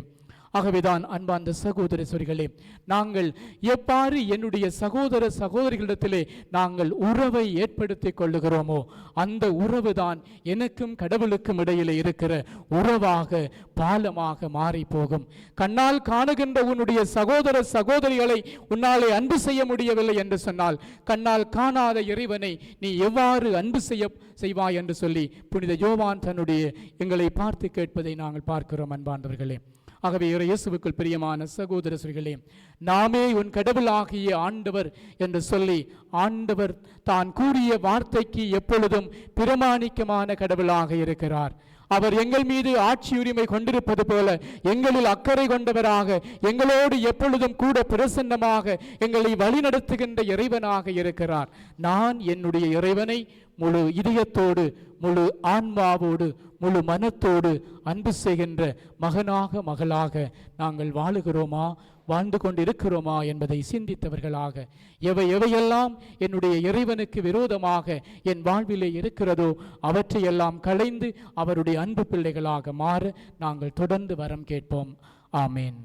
Speaker 1: ஆகவேதான் அன்பார்ந்த சகோதர சகோதரிகளே, நாங்கள் எவ்வாறு என்னுடைய சகோதர சகோதரிகளிடத்திலே நாங்கள் உறவை ஏற்படுத்திக் கொள்ளுகிறோமோ அந்த உறவு தான் எனக்கும் கடவுளுக்கும் இடையிலே இருக்கிற உறவாக பாலமாக மாறி போகும். கண்ணால் காணுகின்ற உன்னுடைய சகோதர சகோதரிகளை உன்னாலே அன்பு செய்ய முடியவில்லை என்று சொன்னால் கண்ணால் காணாத இறைவனை நீ எவ்வாறு அன்பு செய்வாய் என்று சொல்லி புனித யோவான் தன்னுடைய எங்களை பார்த்து கேட்பதை நாங்கள் பார்க்கிறோம் அன்பார்ந்தவர்களே. ஆகவே இயேசுவுக்குள் பிரியமான சகோதர சகோதரிகளே, நாமே உன் கடவுளாகிய ஆண்டவர் என்று சொல்லி ஆண்டவர் தான் கூறிய வார்த்தைக்கு எப்பொழுதும் பிரமாணிக்கமான கடவுளாக இருக்கிறார். அவர் எங்கள் மீது ஆட்சி உரிமை கொண்டிருப்பது போல எங்களில் அக்கறை கொண்டவராக எங்களோடு எப்பொழுதும் கூட பிரசன்னமாக எங்களை வழிநடத்துகின்ற இறைவனாக இருக்கிறார். நான் என்னுடைய இறைவனை முழு இதயத்தோடு முழு ஆன்மாவோடு முழு மனத்தோடு அன்பு செய்கின்ற மகனாக மகளாக நாங்கள் வாழுகிறோமா, வாழ்ந்து கொண்டிருக்கிறோமா என்பதை சிந்தித்தவர்களாக எவையெல்லாம் என்னுடைய இறைவனுக்கு விரோதமாக என் வாழ்விலே இருக்கிறதோ அவற்றையெல்லாம் களைந்து அவருடைய அன்பு பிள்ளைகளாக மாற நாங்கள் தொடர்ந்து வரம் கேட்போம். ஆமேன்.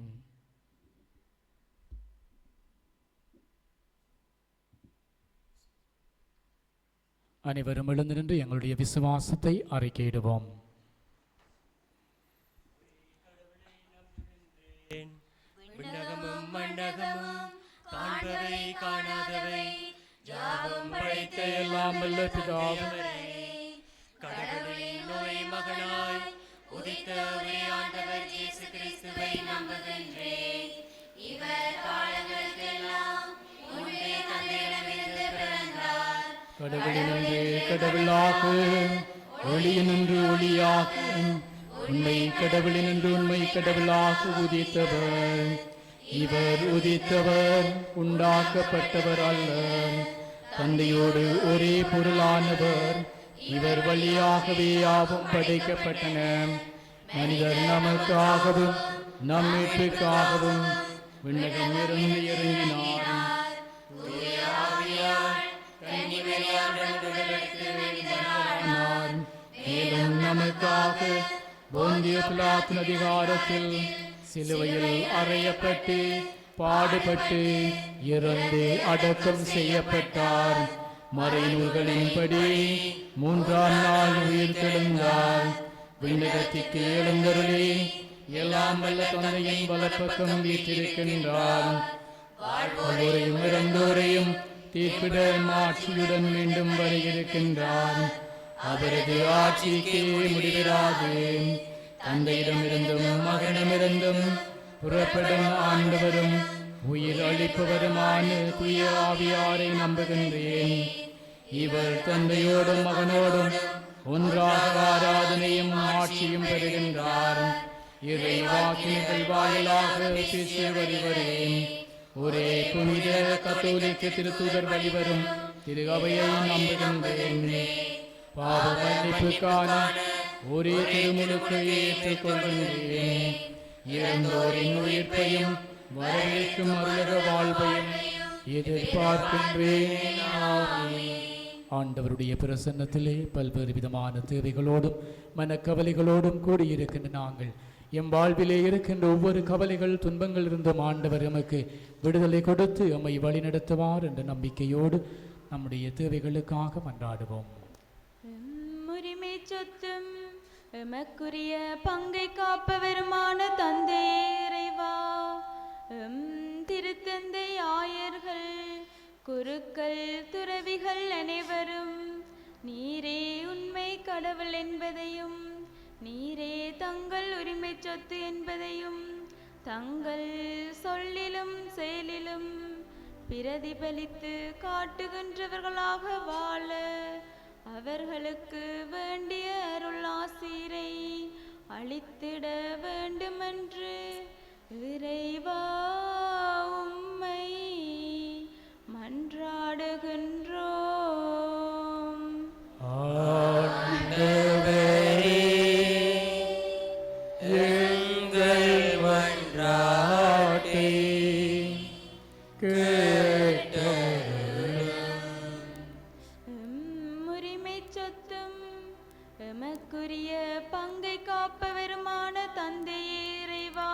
Speaker 1: அனைவரும் எழுந்து நின்று எங்களுடைய விசுவாசத்தை அறிக்கையிடுவோம்.
Speaker 6: விண்ணகமும் மண்டகமும் காண்பவை காணாதவை யாவும் படைத்த எல்லாம் வல்ல பிதாவே, கடவுளின் ஒரே மகனாய் உதித்த ஒரே ஆண்டவர் இயேசு கிறிஸ்துவை நம்புகின்றேன். இவர் காலங்களுக்கெல்லாம் முன்பே தந்தையிடமிருந்து பிறந்தார்.
Speaker 1: கடவுளினின்று கடவுளாக, ஒளியினின்று ஒளியாக, உண்மை கடவுளினின்று உண்மை கடவுளாக உதித்தவர். இவர் உதித்தவர், உண்டாக்கப்பட்டவர் அல்ல, தந்தையோடு ஒரே பொருளானவர். இவர் வழியாகவே யாவும் படைக்கப்பட்டன. மனிதர் நமக்காகவும் நம் மீட்புக்காகவும் விண்ணகம் இருந்து இறங்கினார். மேலும் நமக்காக போந்திய பிலாத்தின் அதிகாரத்தில் சிலுவையில் அறையப்பட்டு பாடுபட்டு இறந்து அடக்கம் செய்யப்பட்டார். மறைநூல்களின்படி 3ஆம் நாள் உயிர் தெழுந்தார். விண்ணகத்திற்கு எழுந்தருளி எல்லாம் வல்ல தந்தையின் வலப்பக்கம் வீற்றிருக்கின்றார். ஒவ்வொருவரையும் இறந்தோரையும் தீர்ப்பிட ஆட்சியுடன் மீண்டும் வருகின்றார். அவரது ஆட்சிக்கு முடிவிராது. தந்தையிடமிருந்தும் மகனிடமிருந்தும் புறப்படும் ஆண்டவரும் உயிர் அளிப்பவருமான தூய ஆவியாரை நம்புகின்றேன். இவர் தந்தையோடும் மகனோடும் ஒன்றாக ஆராதனையும் ஆட்சியும் பெறுகின்றார். இறை வாக்கினர்கள் வாயிலாக பேசி வருகிறேன். ஒரே புனித கத்தோலிக்க திருத்தூதர் வழிவரும் திரு அவையை நம்புகின்றேன். பாவ மன்னிப்புக்கான ஒரே திருமுழுக்கை ஏற்றுக்கொள்கின்றேன். இறந்தோரின் உயிர்ப்பையும் வரவேற்கும் அருளக வாழ்வையும் எதிர்பார்க்கின்றேன். ஆண்டவருடைய பிரசன்னத்திலே பல்வேறு விதமான தேவைகளோடும் மனக்கவலைகளோடும் கூடியிருக்கின்ற நாங்கள் எம் வாழ்விலே இருக்கின்ற ஒவ்வொரு கவலைகள் துன்பங்கள் இருந்தும் ஆண்டவர் எமக்கு விடுதலை கொடுத்து எம்மை வழிநடத்துவார் என்ற நம்பிக்கையோடு நம்முடைய தேவைகளுக்காக மன்றாடுவோம்.
Speaker 7: உரிமை சொத்தும் எமக்குரிய பங்கை காப்பவருமான தந்தையே இறைவா, திருத்தந்தை ஆயர்கள் குருக்கள் துறவிகள் அனைவரும் நீரே உண்மை கடவுள் என்பதையும் நீரே தங்கள் உரிமை சொத்து என்பதையும் தங்கள் சொல்லிலும் செயலிலும் பிரதிபலித்து காட்டுகின்றவர்களாக வாழ அவர்களுக்கு வேண்டிய அருள் ஆசீரை அளித்திட வேண்டுமென்று இறைவா உம்மை மன்றாடுகின்றோம். உரிமை சொத்தும் எமக்குரிய பங்கை காப்பவருமான தந்தையே இறைவா,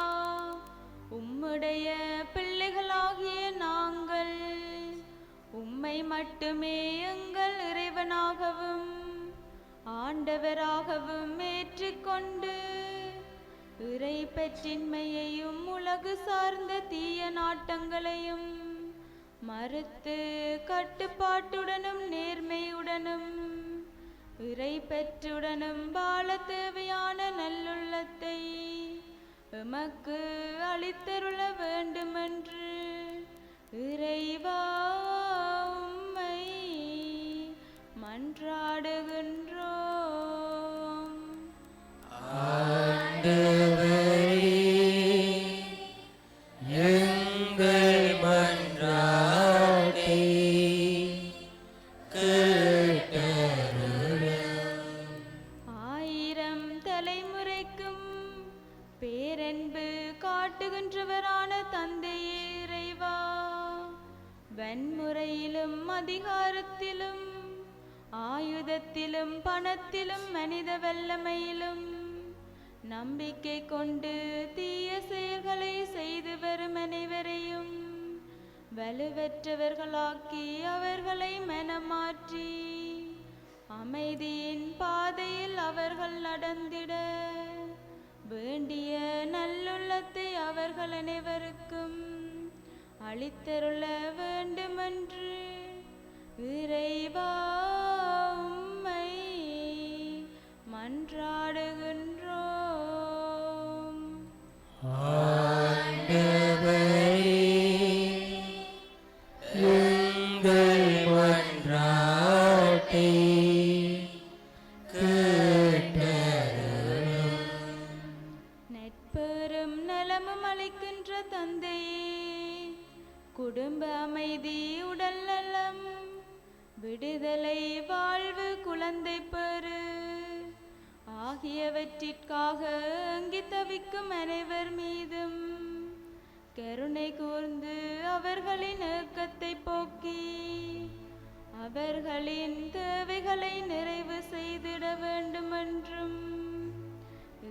Speaker 7: ஆண்டவராகவும் ஏற்றுக்கொண்டு இறை பெற்றின்மையையும் உலகு சார்ந்த தீய நாட்டங்களையும் மறுத்து கட்டுப்பாட்டுடனும் நேர்மையுடனும் இறை பெற்றுடனும் வாழ தேவையான நல்லுள்ளத்தை எமக்கு அளித்தருள வேண்டுமென்று இறைவா உம்மை மன்றாடுகின்றோம்.
Speaker 6: எங்கள் மன்றாட்டை
Speaker 7: ஆயிரம் தலைமுறைக்கும் பேரன்பு காட்டுகின்றவரான தந்தையே இறைவா, வன்முறையிலும் அதிகாரத்திலும் ஆயுதத்திலும் பணத்திலும் மனித வல்லமையிலும் நம்பிக்கை கொண்டு தீய செயல்களை செய்து வரும் அனைவரையும் வலுவற்றவர்களாக்கி அவர்களை மனமாற்றி அமைதியின் பாதையில் அவர்கள் நடந்திட வேண்டிய நல்லுள்ளத்தை அவர்கள் அனைவருக்கும் அளித்தருள வேண்டுமென்று இறைவா உம்மை மன்றாடுகின்றோம்.
Speaker 6: எங்கள் மன்றாட்டை
Speaker 7: நட்பெரும் நலமும் அளிக்கின்ற தந்தையே, குடும்ப அமைதி, உடல் நலம், விடுதலை, வாழ்வு, குழந்தை பெறு ஆகியவற்றிற்காக அங்கி தவிக்கும் அனைவர் மீதும் கருணை கூர்ந்து அவர்களின் ஏக்கத்தை போக்கி அவர்களின் தேவைகளை நிறைவு செய்திட வேண்டுமென்றும்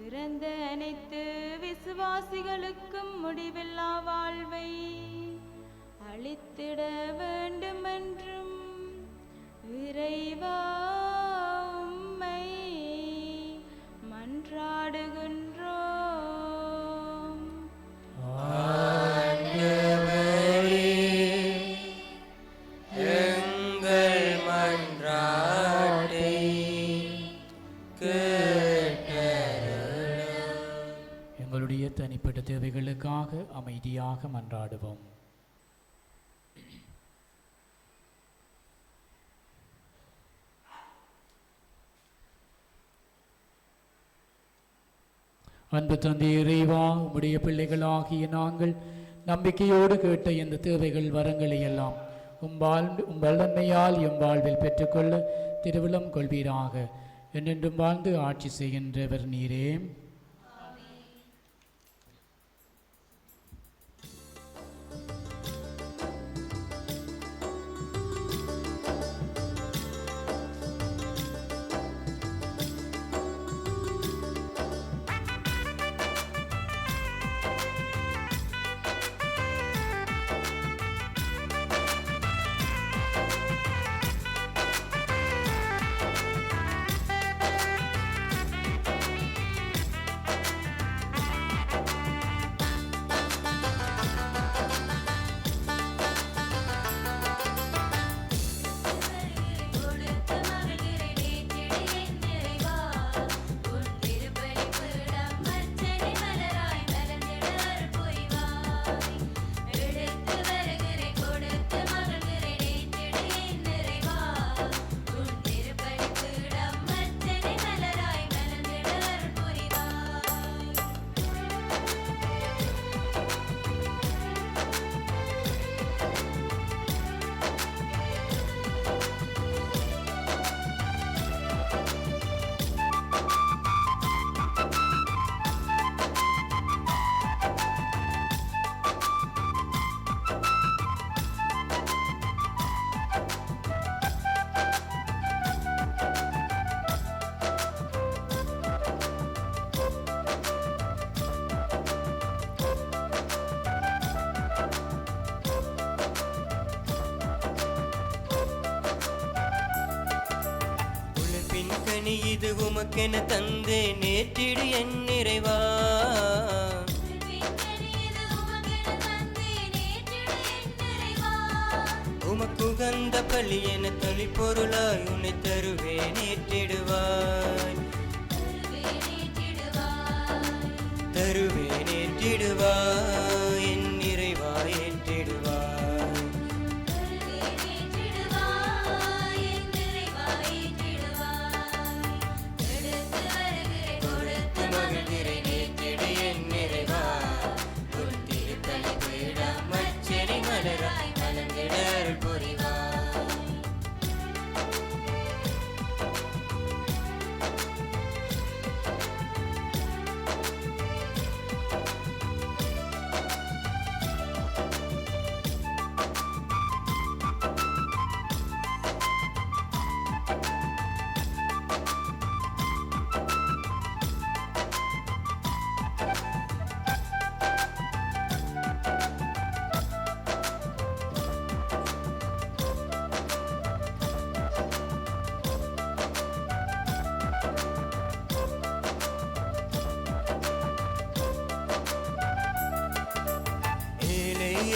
Speaker 7: இறந்த அனைத்து விசுவாசிகளுக்கும் முடிவில்லா வாழ்வை அளித்திட வேண்டுமென்றும் இறைவா உம்மை மன்றாடுகின்றோம்.
Speaker 6: எங்கள் மன்றாட்டை
Speaker 1: எங்களுடைய தனிப்பட்ட தேவைகளுக்காக அமைதியாக மன்றாடுவோம். அன்பு தந்தை இறைவா, உம்முடைய பிள்ளைகளாகிய நாங்கள் நம்பிக்கையோடு கேட்ட இந்த தேவைகள் வரங்களை எல்லாம் உம் வல்லமையால் எம் வாழ்வில் பெற்றுக்கொள்ள திருவிழம் கொள்வீராக. என்றென்றும் வாழ்ந்து ஆட்சி செய்கின்றவர் நீரே.
Speaker 6: கனி இது உமக்கென தந்தே நேற்றிடு என் நிறைவா. உமக்குகந்த பள்ளி என தொழிற்பொருளாய் உன்னை தருவே நேற்றிடுவாய். தருவே நேற்றிடுவாய் என் நிறைவா ஏற்றிடுவாய்.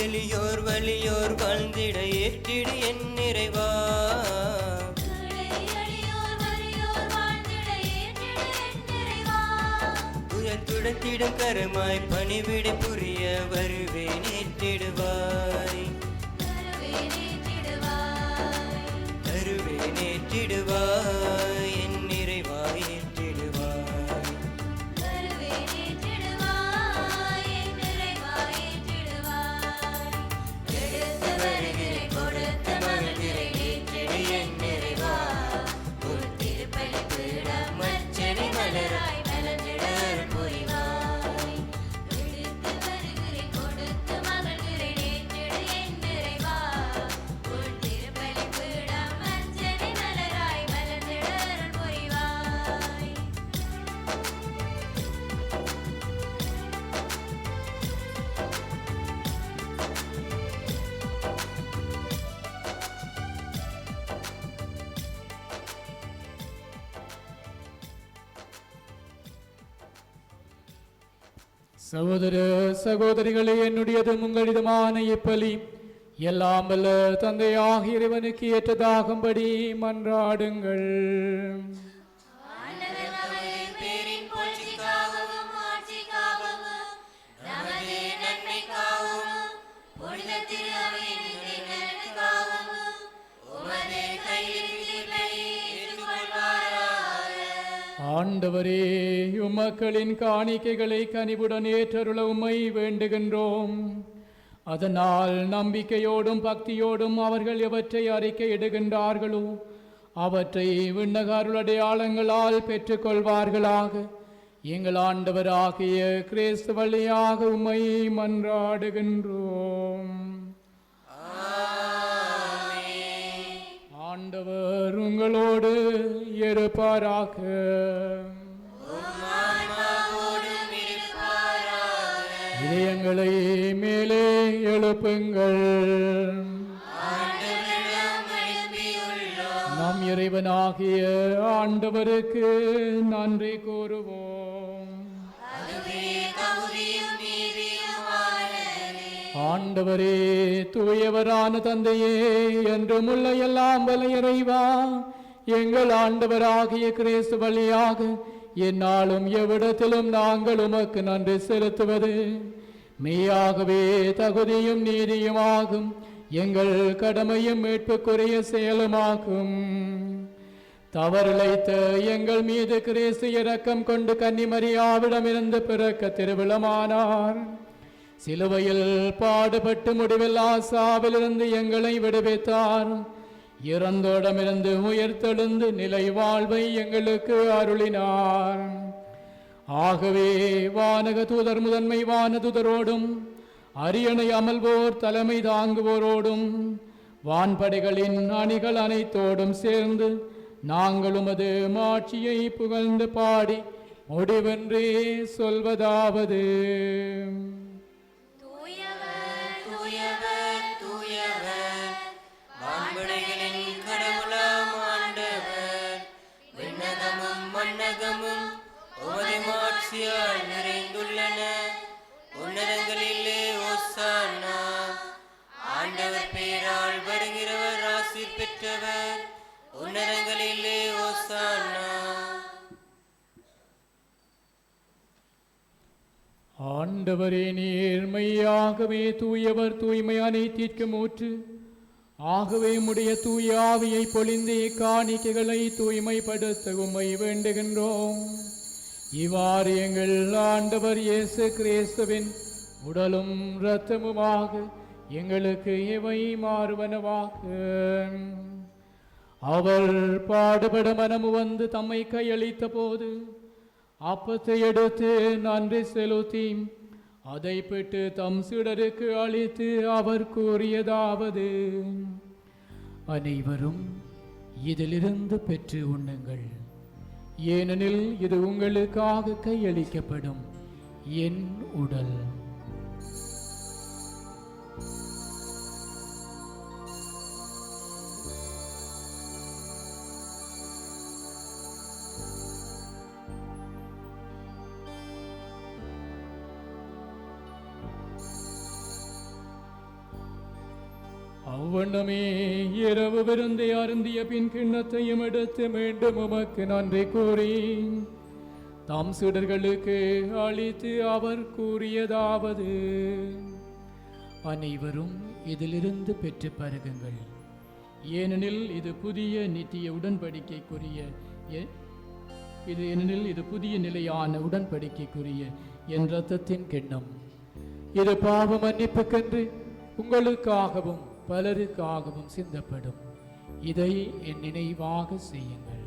Speaker 6: எளியோர் வலியோர் வாழ்ந்திட ஏற்றிடு என் நிறைவா. துடத்திடும் கரமாய் பணிவிடை புரிய வருவேன் ஏற்றிடுவாய். தருவேன் ஏற்றிடுவாய் என் நிறைவா ஏற்றிடுவாய்.
Speaker 1: சகோதர சகோதரிகளே, என்னுடையதும் உங்களிடமான இப்பலி எல்லாம் வல்ல தந்தையாக இறைவனுக்கு ஏற்றதாகும்படி மன்றாடுங்கள். ஆண்டவரே, உம்மக்களின் காணிக்கைகளை கனிவுடன் ஏற்றருள உம்மை வேண்டுகின்றோம். அதனால் நம்பிக்கையோடும் பக்தியோடும் அவர்கள் எவற்றை அறிக்கையிடுகின்றார்களோ அவற்றை விண்ணக அருளடையாளங்களால் பெற்றுக்கொள்வார்களாக. எங்கள் ஆண்டவராகிய கிறிஸ்து வழியாக உம்மை மன்றாடுகின்றோம். ஆண்டவர் உங்களோடு இருப்பாராக. இதயங்களை மேலே எழுப்புங்கள். நம் இறைவனாகிய ஆண்டவருக்கு நன்றி கூறுவோம். ஆண்டவரே, தூயவரான தந்தையே, என்றும் உள்ள எல்லாம் வல்ல இறைவா, எங்கள் ஆண்டவராகிய கிறிஸ்து வழியாக எந்நாளும் எவ்விடத்திலும் நாங்கள் உமக்கு நன்றி செலுத்துவது மெய்யாகவே தகுதியும் நீதியுமாகும். எங்கள் கடமையும் மீட்புக்குரிய செயலுமாகும். தவறிழைத்த எங்கள் மீது கிறிஸ்து இரக்கம் கொண்டு கன்னிமரியாவிடமிருந்து பிறக்க திருவிழமானார். சிலுவையில் பாடுபட்டு முடிவில்லா சாவிலிருந்து எங்களை விடுவித்தார். இறந்தோடமிருந்து உயிர்த்தெழுந்து நிலை வாழ்வை எங்களுக்கு அருளினார். ஆகவே வானக தூதர் முதன்மை வானதூதரோடும் அரியணை அமல்வோர் தலைமை தாங்குவோரோடும் வான்படைகளின் அணிகள் அனைத்தோடும் சேர்ந்து நாங்கள் உமது மாட்சியை புகழ்ந்து பாடி முடிவென்றே சொல்வதாவது:
Speaker 6: வான்படைகளின் கடவுளாம் ஆண்டவர், விண்ணகமும் உமது மாட்சியால் நிறைந்துள்ளன. உன்னதங்களிலே ஓசானா. ஆண்டவர் பெயரால் வருகிறவர் ஆசீர் பெற்றவர். உன்னதங்களிலே ஓசானா.
Speaker 1: ஆண்டவரே, நீர் மெய்யாகவே தூயவர், தூய்மை அனைத்திற்கும் ஊற்று. ஆகவே உம்முடைய தூய ஆவியை பொழிந்தே காணிக்கைகளை தூய்மைப்படுத்த உம்மை வேண்டுகின்றோம். இவ்வாறு எங்கள் ஆண்டவர் இயேசு கிறிஸ்துவின் உடலும் இரத்தமுமாக எங்களுக்கு இவை மாறுவனவாக. அவர் பாடுபட மனமு வந்து தம்மை கையளித்த போது அப்பத்தை எடுத்து நன்றி செலுத்தி அதை பெற்று தம் சீடருக்கு அளித்து அவர் கூறியதாவது: அனைவரும் இதிலிருந்து பெற்று உண்ணுங்கள், ஏனெனில் இது உங்களுக்காக கையளிக்கப்படும் என் உடல். அவ்வண்ணமே இரவு விருந்தை அருந்திய பின் கிண்ணத்தையும் எடுத்து மீண்டும் உமக்கு நன்றி கூறி தாம் சீடர்களுக்கு அளித்து அவர் கூறியதாவது: அனைவரும் இதிலிருந்து பெற்று பருகுங்கள், ஏனெனில் இது புதிய நித்திய உடன்படிக்கைக்குரிய இது புதிய நிலையான உடன்படிக்கைக்குரிய என் இரத்தத்தின் கிண்ணம். இது பாவ மன்னிப்புக்கென்று உங்களுக்காகவும் பலருக்காகவும் சிந்தப்படும். இதை என் நினைவாக செய்யுங்கள்.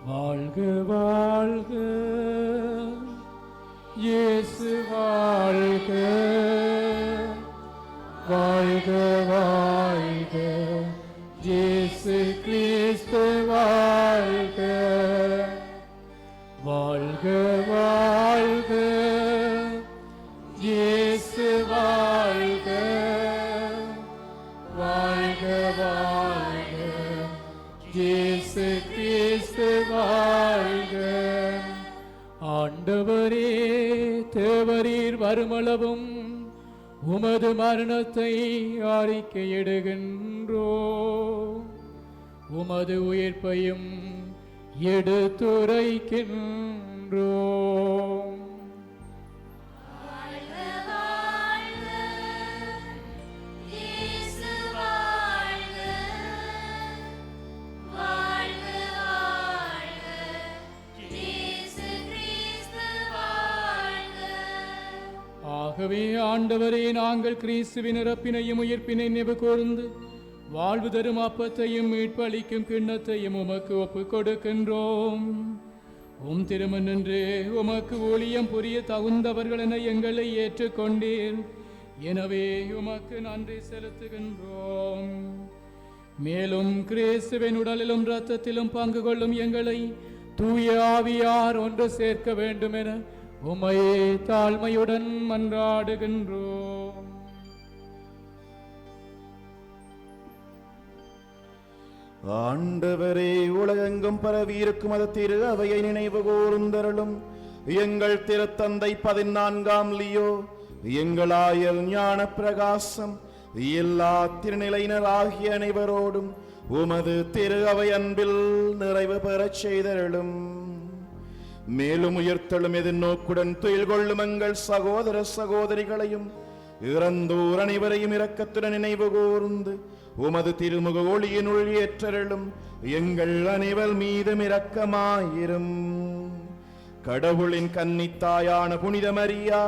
Speaker 1: வாழ்க வாழ்க இயேசு வாழ்க, வாழ்க வாழ்க இயேசு கிறிஸ்து வாழ்க, வாழ்க வாழ்க இயேசு வாழ்க, வாழ்க வாழ்க இயேசு கிறிஸ்து வாழ்க. ஆண்டவரே, தேவரீர் வருமளவும் உமது மரணத்தை அறிக்கையிடுகின்றோ, உமது உயிர்ப்பையும் எடுத்துரைக்கின்றோ. ஆகவே ஆண்டவரே, நாங்கள் கிறிஸ்துவின் இறப்பினையும் உயிர்ப்பினை நினைவு கூர்ந்து வாழ்வு தரும் அப்பத்தையும் மீட்பளிக்கும் கிண்ணத்தையும் உமக்கு ஒப்புக் கொடுக்கின்றோம். உம் திருமணன்று உமக்கு ஊழியம் புரிய தகுந்தவர்கள் என எங்களை ஏற்றுக்கொண்டீர். எனவே உமக்கு நன்றி செலுத்துகின்றோம். மேலும் கிறிஸ்துவின் உடலிலும் இரத்தத்திலும் பங்கு கொள்ளும் எங்களை தூய ஆவியார் ஒன்று சேர்க்க வேண்டும் என உம்மை தாழ்மையுடன் மன்றாடுகின்றோம்.
Speaker 2: ஆண்டவரே, உலகெங்கும் பரவி இருக்கும் அது திரு அவையை நினைவு கூர்ந்தருளும். எங்கள் திருத்தந்தை 14ஆம் லியோ, எங்கள் ஆயர் ஞான பிரகாசம், எல்லா திருநிலையினர் ஆகிய அனைவரோடும் உமது திரு அவை அன்பில் நிறைவு பெறச் செய்தருளும். மேலும் உயர்த்தலும் எதிர்நோக்குடன் துயில் கொள்ளும் எங்கள் சகோதர சகோதரிகளையும் இறந்தோர் அனைவரையும் இரக்கத்துடன் நினைவு கூர்ந்து உமது திருமுக ஒளியினுள் ஏற்றருளும். எங்கள் அனைவர் மீதும் இரக்கமாயிரும். கடவுளின் கன்னித்தாயான புனித மரியா,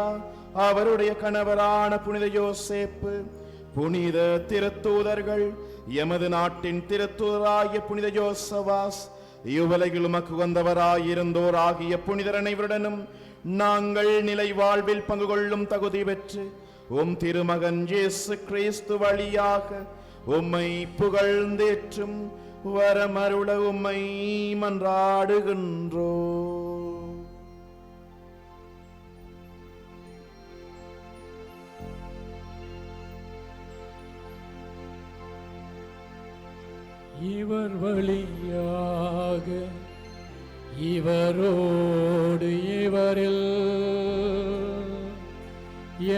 Speaker 2: அவருடைய கணவரான புனித யோசேப்பு, புனித திருத்தூதர்கள், எமது நாட்டின் திருத்தூதராகிய புனித யோசவாஸ், இவ்வுலகில் உமக்கு உகந்தவராயிருந்தோர் ஆகிய புனிதர் அனைவருடனும் நாங்கள் நிலை வாழ்வில் பங்கு கொள்ளும் தகுதி பெற்று உம் திருமகன் இயேசு கிறிஸ்து வழியாக உம்மை புகழ்ந்தேற்றும் வரமருள உம்மை மன்றாடுகின்றோ.
Speaker 1: இவர் வழியாக இவரோடு இவரில்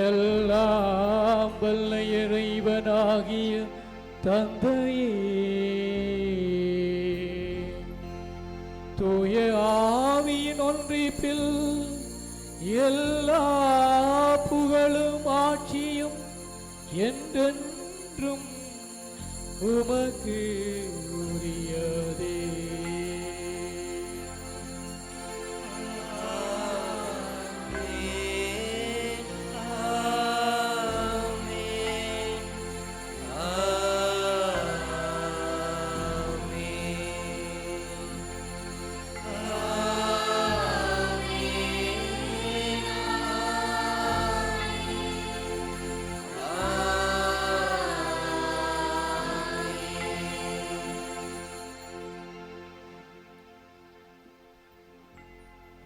Speaker 1: எல்லாம் வல்ல இறைவனாகிய தந்தையே, தூய ஆவியின் ஒன்றிப்பில் எல்லா புகழும் ஆட்சியும் என்றென்றும் உமக்கு உரியதே.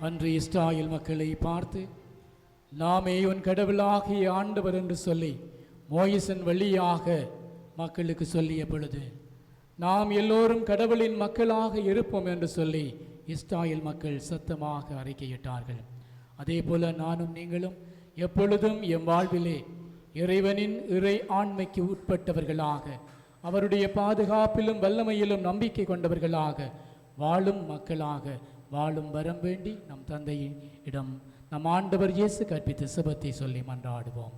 Speaker 1: அன்று இஸ்ராயேல் மக்களை பார்த்து, நாமே உன் கடவுளாகிய ஆண்டவர் என்று சொல்லி மோயிசன் வழியாக மக்களுக்கு சொல்லிய பொழுது, நாம் எல்லோரும் கடவுளின் மக்களாக இருப்போம் என்று சொல்லி இஸ்ராயேல் மக்கள் சத்தமாக அறிக்கையிட்டார்கள். அதே போல நானும் நீங்களும் எப்பொழுதும் எம் வாழ்விலே இறைவனின் இறை ஆண்மைக்கு உட்பட்டவர்களாக, அவருடைய பாதுகாப்பிலும் வல்லமையிலும் நம்பிக்கை கொண்டவர்களாக வாழும் மக்களாக வாழும் வரம் வேண்டி நம் தந்தையிடம் நம் ஆண்டவர் இயேசு கற்பித்த சுபத்தை சொல்லி மன்றாடுவோம்.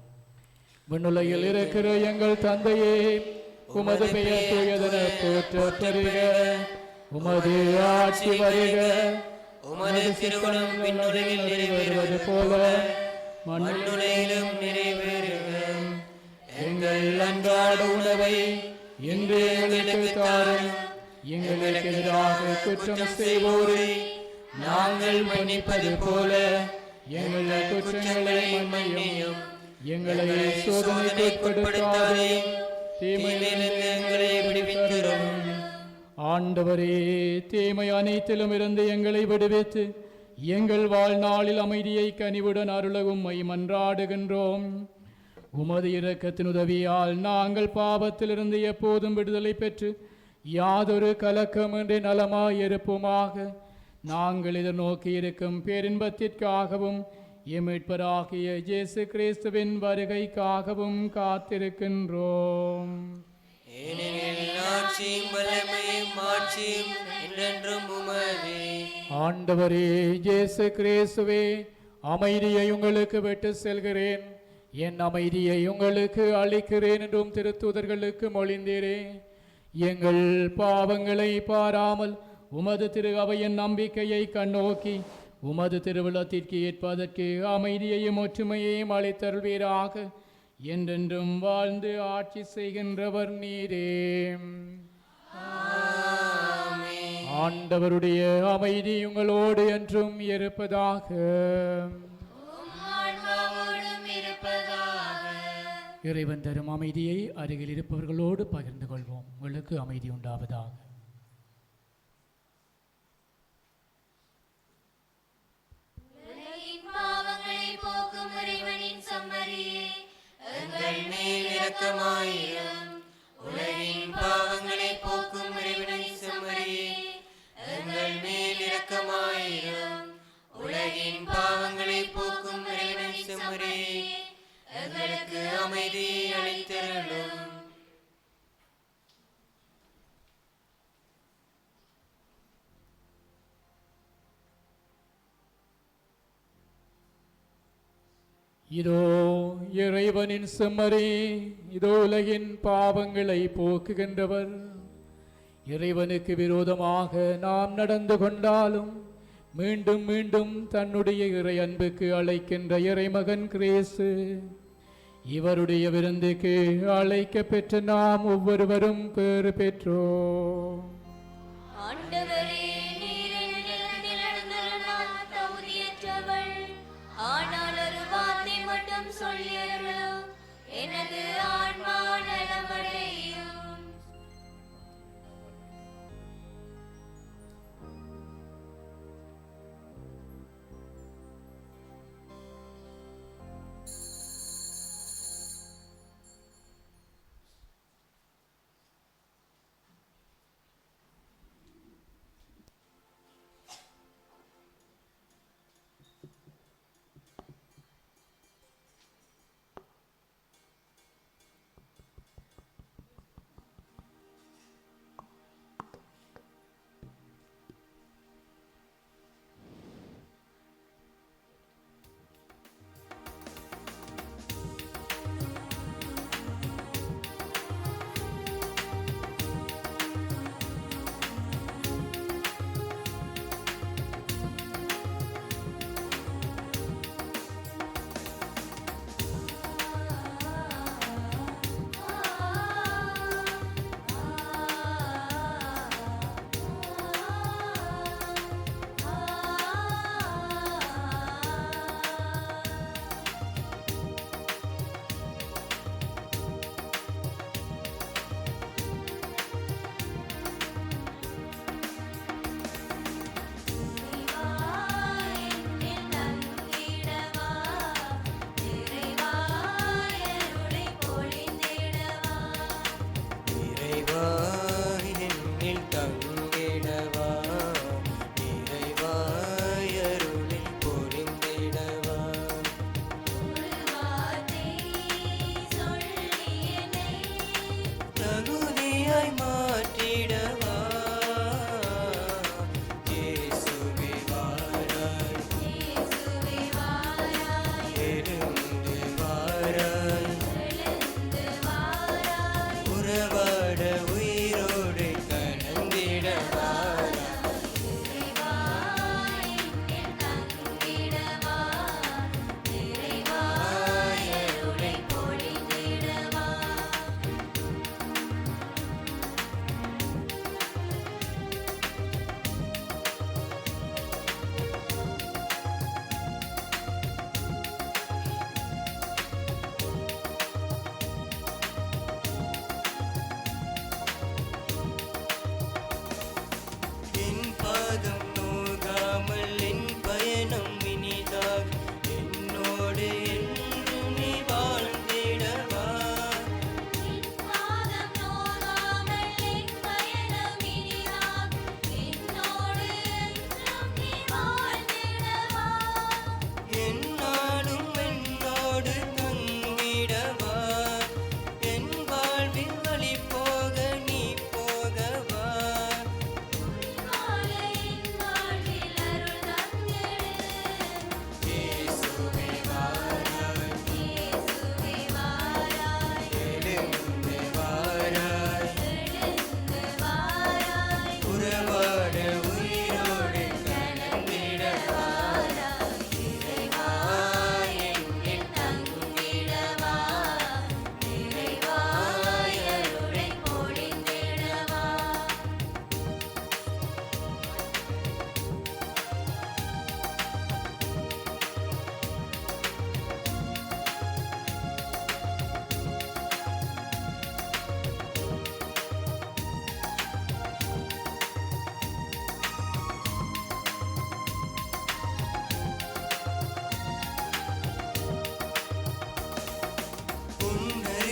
Speaker 1: விண்ணுலகில் இருக்கிற எங்கள் தந்தையே, உமது பெயர் தூயதென போற்றப் பெறுக. உமது ஆட்சி வருக.
Speaker 6: உமது திருவுளம் விண்ணுலகில் நிறைவேறுவது போல மண்ணுலகிலும் நிறைவேறுக.
Speaker 1: எங்கள் அன்றாட உணவை இன்று எங்களுக்கு தாரும். எங்களுக்கு எதிராக குற்றம் செய்வோரை நாங்கள் மன்னிப்பது போல எங்கள் குற்றங்களை மன்னியும். எங்களை சோதனைக்கு உட்படுத்தாதேயும், தீமையிலிருந்து எங்களை விடுவிக்கிறோம். ஆண்டவரே, தீமை அனைத்திலும் இருந்து எங்களை விடுவித்து எங்கள் வாழ்நாளில் அமைதியை கனிவுடன் அருளவும் மன்றாடுகின்றோம். உமது இரக்கத்தின் உதவியால் நாங்கள் பாவத்திலிருந்து எப்போதும் விடுதலை பெற்று யாதொரு கலக்கமின்றி நலமாயிருப்போமாக. நாங்கள் எதிர்நோக்கி இருக்கும் பேரின்பத்திற்காகவும் எமிட்பராகிய இயேசு கிறிஸ்துவின் வருகைக்காகவும் காத்திருக்கின்றோம். ஆண்டவரே இயேசு கிறிஸ்துவே, அமைதியை உங்களுக்கு விட்டு செல்கிறேன், என் அமைதியை உங்களுக்கு அளிக்கிறேன் என்றும் திருத்தூதர்களுக்கு மொழிந்தீரே. எங்கள் பாவங்களை பாராமல் உமது திரு அவையின் நம்பிக்கையை கண்ணோக்கி உமது திருவிழத்திற்கு ஏற்பதற்கு அமைதியையும் ஒற்றுமையையும் அளித்தருள்வீராக. என்றென்றும் வாழ்ந்து ஆட்சி செய்கின்றவர் நீரே. ஆண்டவருடைய அமைதி உங்களோடு என்றும் இருப்பதாக. இறைவன் தரும் அமைதியை அருகில் இருப்பவர்களோடு பகிர்ந்து கொள்வோம். உங்களுக்கு அமைதி உண்டாவதாக.
Speaker 6: எங்கள் மேல் இரக்கமாயிரும். உலகின் பாவங்களை போக்கும் இறைவனின் செம்மறியே, எங்கள் மேல் இரக்கமாயிரும். உலகின் பாவங்களை போக்கும் இறைவனின் செம்மறியே, எங்களுக்கு அமைதி அளித்தருளும்.
Speaker 1: இதோ இறைவனின் செம்மறி, இதோ உலகின் பாவங்களை போக்குகின்றவர். இறைவனுக்கு விரோதமாக நாம் நடந்து கொண்டாலும் மீண்டும் மீண்டும் தன்னுடைய இறை அன்புக்கு அழைக்கின்ற இறைமகன் கிறிஸ்து, இவருடைய விருந்துக்கு அழைக்க பெற்ற நாம் ஒவ்வொருவரும் பேறு பெற்றோம்.
Speaker 4: ஆண்டவரே, நீர் என்னிடத்தில் எழுந்தருள தகுதியற்றவள். ஆனால் ஒரு வார்த்தை மட்டும் சொல்லியருளும், எனது ஆன்மா நலமடையும்.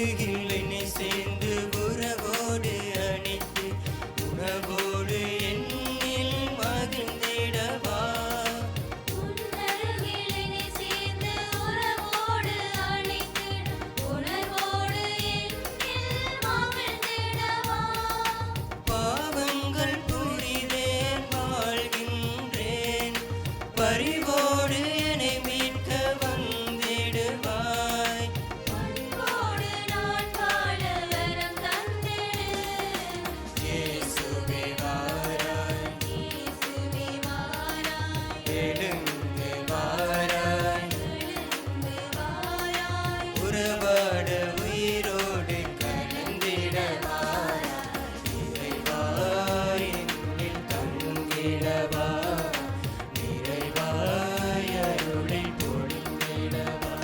Speaker 6: அருகில் என்னை சேர்ந்து உறவோடு அணைத்து உணவோடு என்னில் மகிழ்ந்திடவா. பாவங்கள் புரிதேன் வாழ்கின்றேன், பரிவோடு என்னை மீட்க வந்திடுவாய். இயேசுவே வாராய், எழுந்து வாராய், உறவாட உயிரோடு கலந்திடவாய். நிறைவாய் என்னில் தங்கிடவா, நிறைவாய் அருளை பொழிந்திடவா.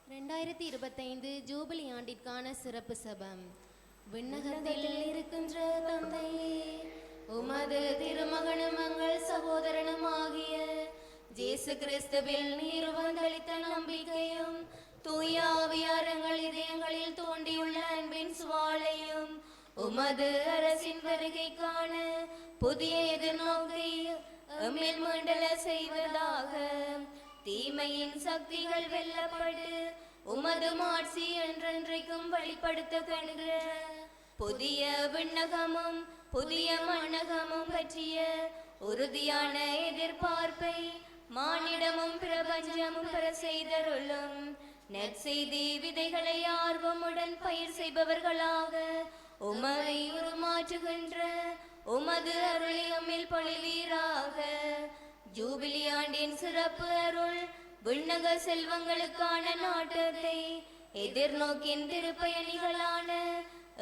Speaker 4: ரெண்டாயிரத்தி 25 ஜூபிலி ஆண்டிற்கான சிறப்பு சபம். விண்ணகத்தில் இருக்கின்ற தந்தையே, உமது திருமகனும் எங்கள் சகோதரனும் ஆகிய ஜேசு கிறிஸ்துவில் நீர் வந்தளித்த நம்பிக்கையும் தூய ஆவியார் எங்கள் இதயங்களில் தோண்டியுள்ள அன்பின் சுவாலையும் உமது அரசின் வருகைக்கான புதிய எதிர்நோக்கை எம்மில் மீண்டல செய்வதாக. தீமையின் சக்திகள் வெல்லப்பட்டு உமது மாட்சி என்றென்றைக்கும் வெளிப்படுத்த கண்கிற புதிய விண்ணகமும் புதிய மண்ணகமும் பற்றிய உறுதியான எதிர்பார்ப்பை மானிடமும் பிரபஞ்சமும் பெற செய்தருளும். நற்செய்தி விதைகளை ஆர்வமுடன் பயிர் செய்பவர்களாக உமை உருமாற்றுகின்ற உமது அருளை எம்மில் பொழிவீராக. ஜூபிலி ஆண்டின் சிறப்பு அருள் விண்ணக செல்வங்களுக்கான நாட்டத்தை எதிர்நோக்கின் திருப்பயணிகளான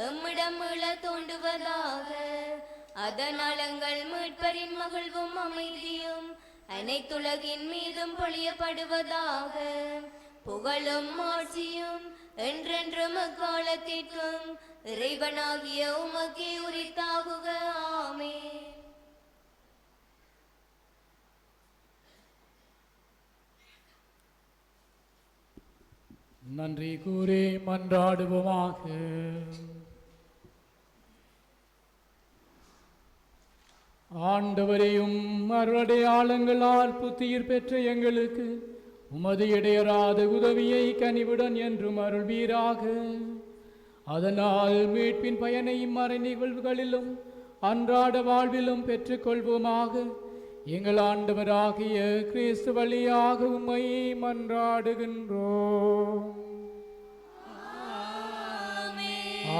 Speaker 4: எம்மிடம் மீள தோண்டுவதாக. அதனால் எங்கள் மீட்பரின் மகிழ்வும் அமைதியும் அனைத்துலகின் மீதும் பொழியப்படுவதாக. புகழும் ஆட்சியும் என்றென்றும் அக்காலத்திற்கும் இறைவனாகிய உமக்கே உரித்தாகுக. ஆமென்.
Speaker 1: நன்றி கூறி மன்றாடுவோமாக. ஆண்டவரையும் அருளடையாளங்களால் புத்துயிர் பெற்ற எங்களுக்கு உமது இடையராத உதவியை கனிவுடன் என்றும் அருள்வீராக. அதனால் மீட்பின் பயனை மறை நிகழ்வுகளிலும் அன்றாட வாழ்விலும் பெற்றுக்கொள்வோமாக. எங்கள் ஆண்டவராகிய கிறிஸ்து வழியாக உம்மை மன்றாடுகின்றோம்.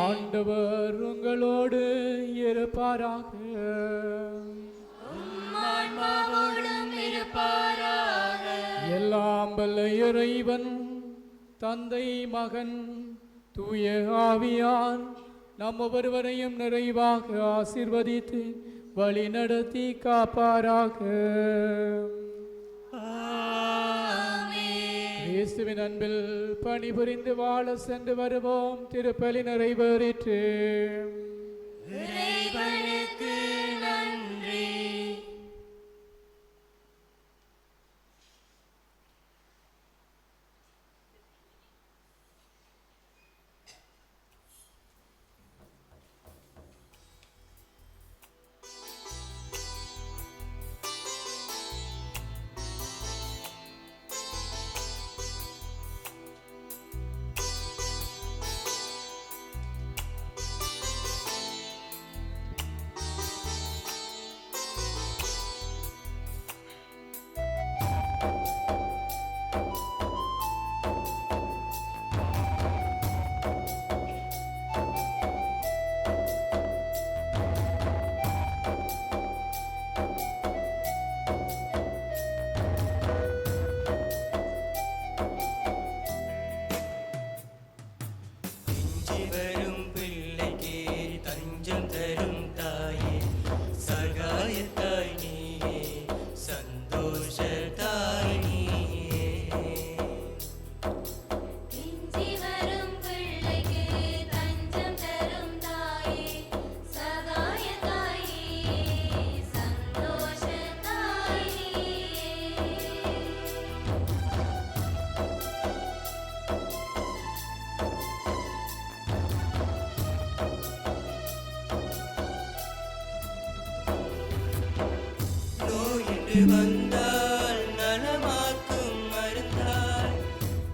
Speaker 1: ஆண்டவர் உங்களோடு இருப்பாராக. எல்லாம் வல்ல இறைவன் தந்தை மகன் தூய ஆவியார் நம் ஒவ்வொருவரையும் நிறைவாக ஆசீர்வதித்து வழி நடத்தி காப்பாராக. இயேசுவின் அன்பில் பணிபுரிந்து வாழ சென்று வருவோம். திருப்பலி நிறைவேறிற்று.
Speaker 6: இறைவனுக்கு நன்றி. என்று வந்தால் நலமாக்கும் மருந்தால்,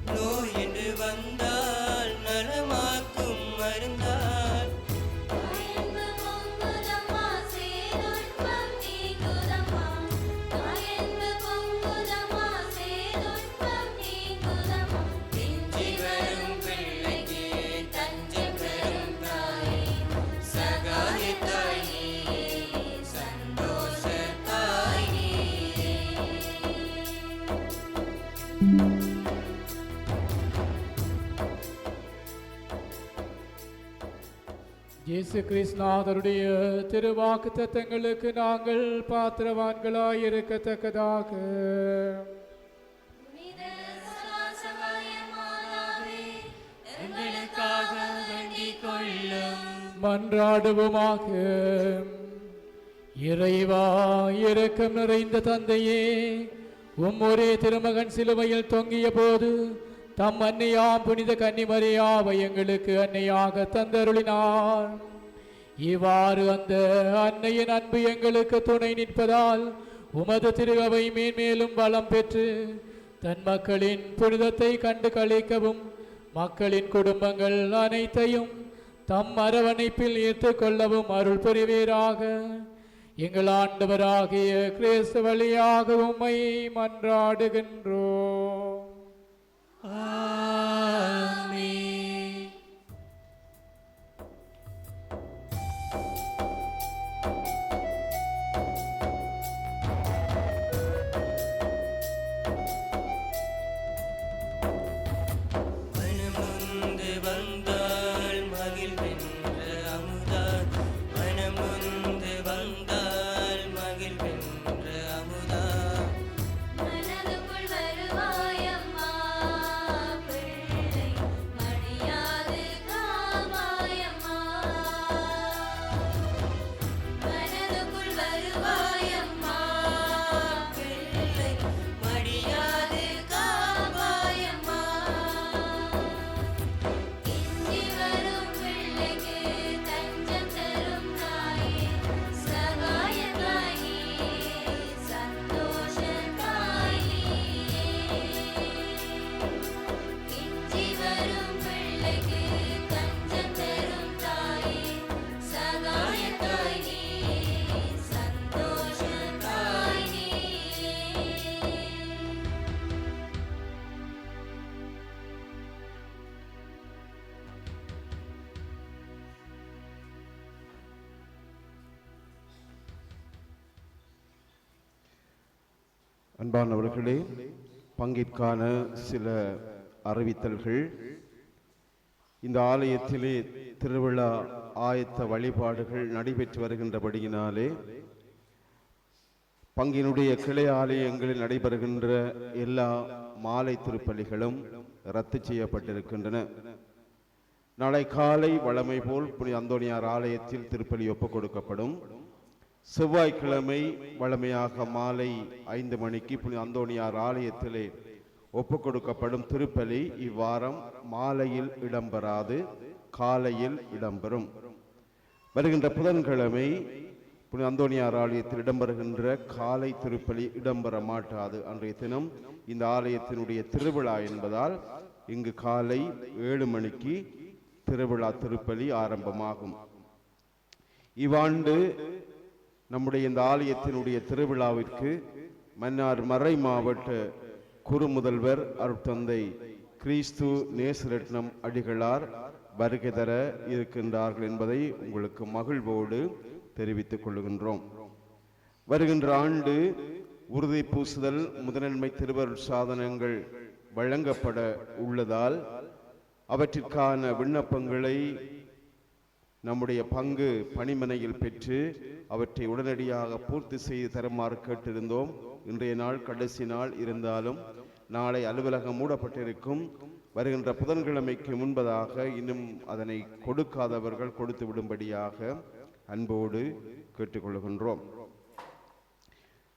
Speaker 6: நோய் என்று வந்தால் நலமாக்கும் மருந்தால்,
Speaker 4: தாயன்பு பொங்குதம்மா சேதுன்பம் நீங்குதம்மா, தாயன்பு பொங்குதம்மா சேதுன்பம் நீங்குதம்மா,
Speaker 6: பிஞ்சி வரும் பிள்ளைக்கு தஞ்சம் பெறும் தாயே, சகாய தாய் நீயே, சந்தோஷ தாய் நீயே.
Speaker 1: இயேசு கிறிஸ்துநாதருடைய திருவாக்கு தத்தங்களுக்கு நாங்கள் பாத்திரவான்களாயிருக்கத்தக்கதாக
Speaker 4: புனித சகாய மாதாவே,
Speaker 6: எங்களுக்காக வேண்டிக் கொள்ளும்.
Speaker 1: மன்றாடுவோமாக. இறைவா, இரக்கம் நிறைந்த தந்தையே, ஒரே திருமகன் சிலுவையில் தொங்கிய போது தம் அன்னையாம் புனித கன்னிமரியாவை எங்களுக்கு அன்னையாக தந்தருளினார். இவ்வாறு அந்த அன்னையின் அன்பு எங்களுக்கு துணை நிற்பதால் உமது திருவை மேன்மேலும் பலம் பெற்று தன் மக்களின் புனிதத்தை கண்டு களிக்கவும் மக்களின் குடும்பங்கள் அனைத்தையும் தம் அரவணைப்பில் ஈர்த்துக் கொள்ளவும் அருள் புரிவீராக. எங்கள் ஆண்டவராகிய கிறிஸ்து வழியாக உம்மை மன்றாடுகின்றோம்.
Speaker 6: ஆமென். மனமுந்து வந்தாள் மகிழ்வென்ற அமுதா, மனமுந்து வந்தாள் மகிழ்வென்ற அமுதா,
Speaker 4: மனதுக்குள் வருவாயம்மா பிள்ளை, மடியாது காவாயம்மா, மனதுக்குள் வருவாயம்மா பிள்ளை, மடியாது காவாயம்மா, இஞ்சி வரும் பிள்ளைக்கு தஞ்சம் தரும் தாயே, சகாய தாயே, சந்தோஷ தாயே, இஞ்சி வரும் பிள்ளைக்கு தஞ்சம் தரும் தாயே, சகாய தாயே, சந்தோஷ தாயே.
Speaker 2: அன்பானவர்களே, பங்கிற்கான சில அறிவித்தல்கள். இந்த ஆலயத்திலே திருவிழா ஆயத்த வழிபாடுகள் நடைபெற்று வருகின்றபடியினாலே பங்கினுடைய கிளை ஆலயங்களில் நடைபெறுகின்ற எல்லா மாலை திருப்பலிகளும் ரத்து செய்யப்பட்டிருக்கின்றன. நாளை காலை வழமை போல் புனித அந்தோனியார் ஆலயத்தில் திருப்பலி ஒப்புக் கொடுக்கப்படும். செவ்வாய்க்கிழமை வழமையாக மாலை 5 மணிக்கு புனித அந்தோனியார் ஆலயத்திலே ஒப்புக் கொடுக்கப்படும் திருப்பலி இவ்வாரம் மாலையில் இடம்பெறாது, காலையில் இடம்பெறும். வருகின்ற புதன்கிழமை புனித அந்தோனியார் ஆலயத்தில் இடம்பெறுகின்ற காலை திருப்பலி இடம்பெற மாட்டாது. அன்றைய தினம் இந்த ஆலயத்தினுடைய திருவிழா என்பதால் இங்கு காலை 7 மணிக்கு திருவிழா திருப்பலி ஆரம்பமாகும். இவ்வாண்டு நம்முடைய இந்த ஆலயத்தினுடைய திருவிழாவிற்கு மன்னார் மறை மாவட்ட குறுமுதல்வர் அருட்தந்தை கிறிஸ்து நேசரட்னம் அடிகளார் வருகை தர இருக்கின்றார்கள் என்பதை உங்களுக்கு மகிழ்வோடு தெரிவித்துக் கொள்கின்றோம். வருகின்ற ஆண்டு உறுதி பூசுதல் முதன்மை திருவருட் சாதனங்கள் வழங்கப்பட உள்ளதால் அவற்றிற்கான விண்ணப்பங்களை நம்முடைய பங்கு பணிமனையில் பெற்று அவற்றை உடனடியாக பூர்த்தி செய்து தருமாறு கேட்டிருந்தோம். இன்றைய நாள் கடைசி நாள் இருந்தாலும் நாளை அலுவலகம் மூடப்பட்டிருக்கும். வருகின்ற புதன்கிழமைக்கு முன்பதாக இன்னும் அதனை கொடுக்காதவர்கள் கொடுத்து விடும்படியாக அன்போடு கேட்டுக்கொள்கின்றோம்.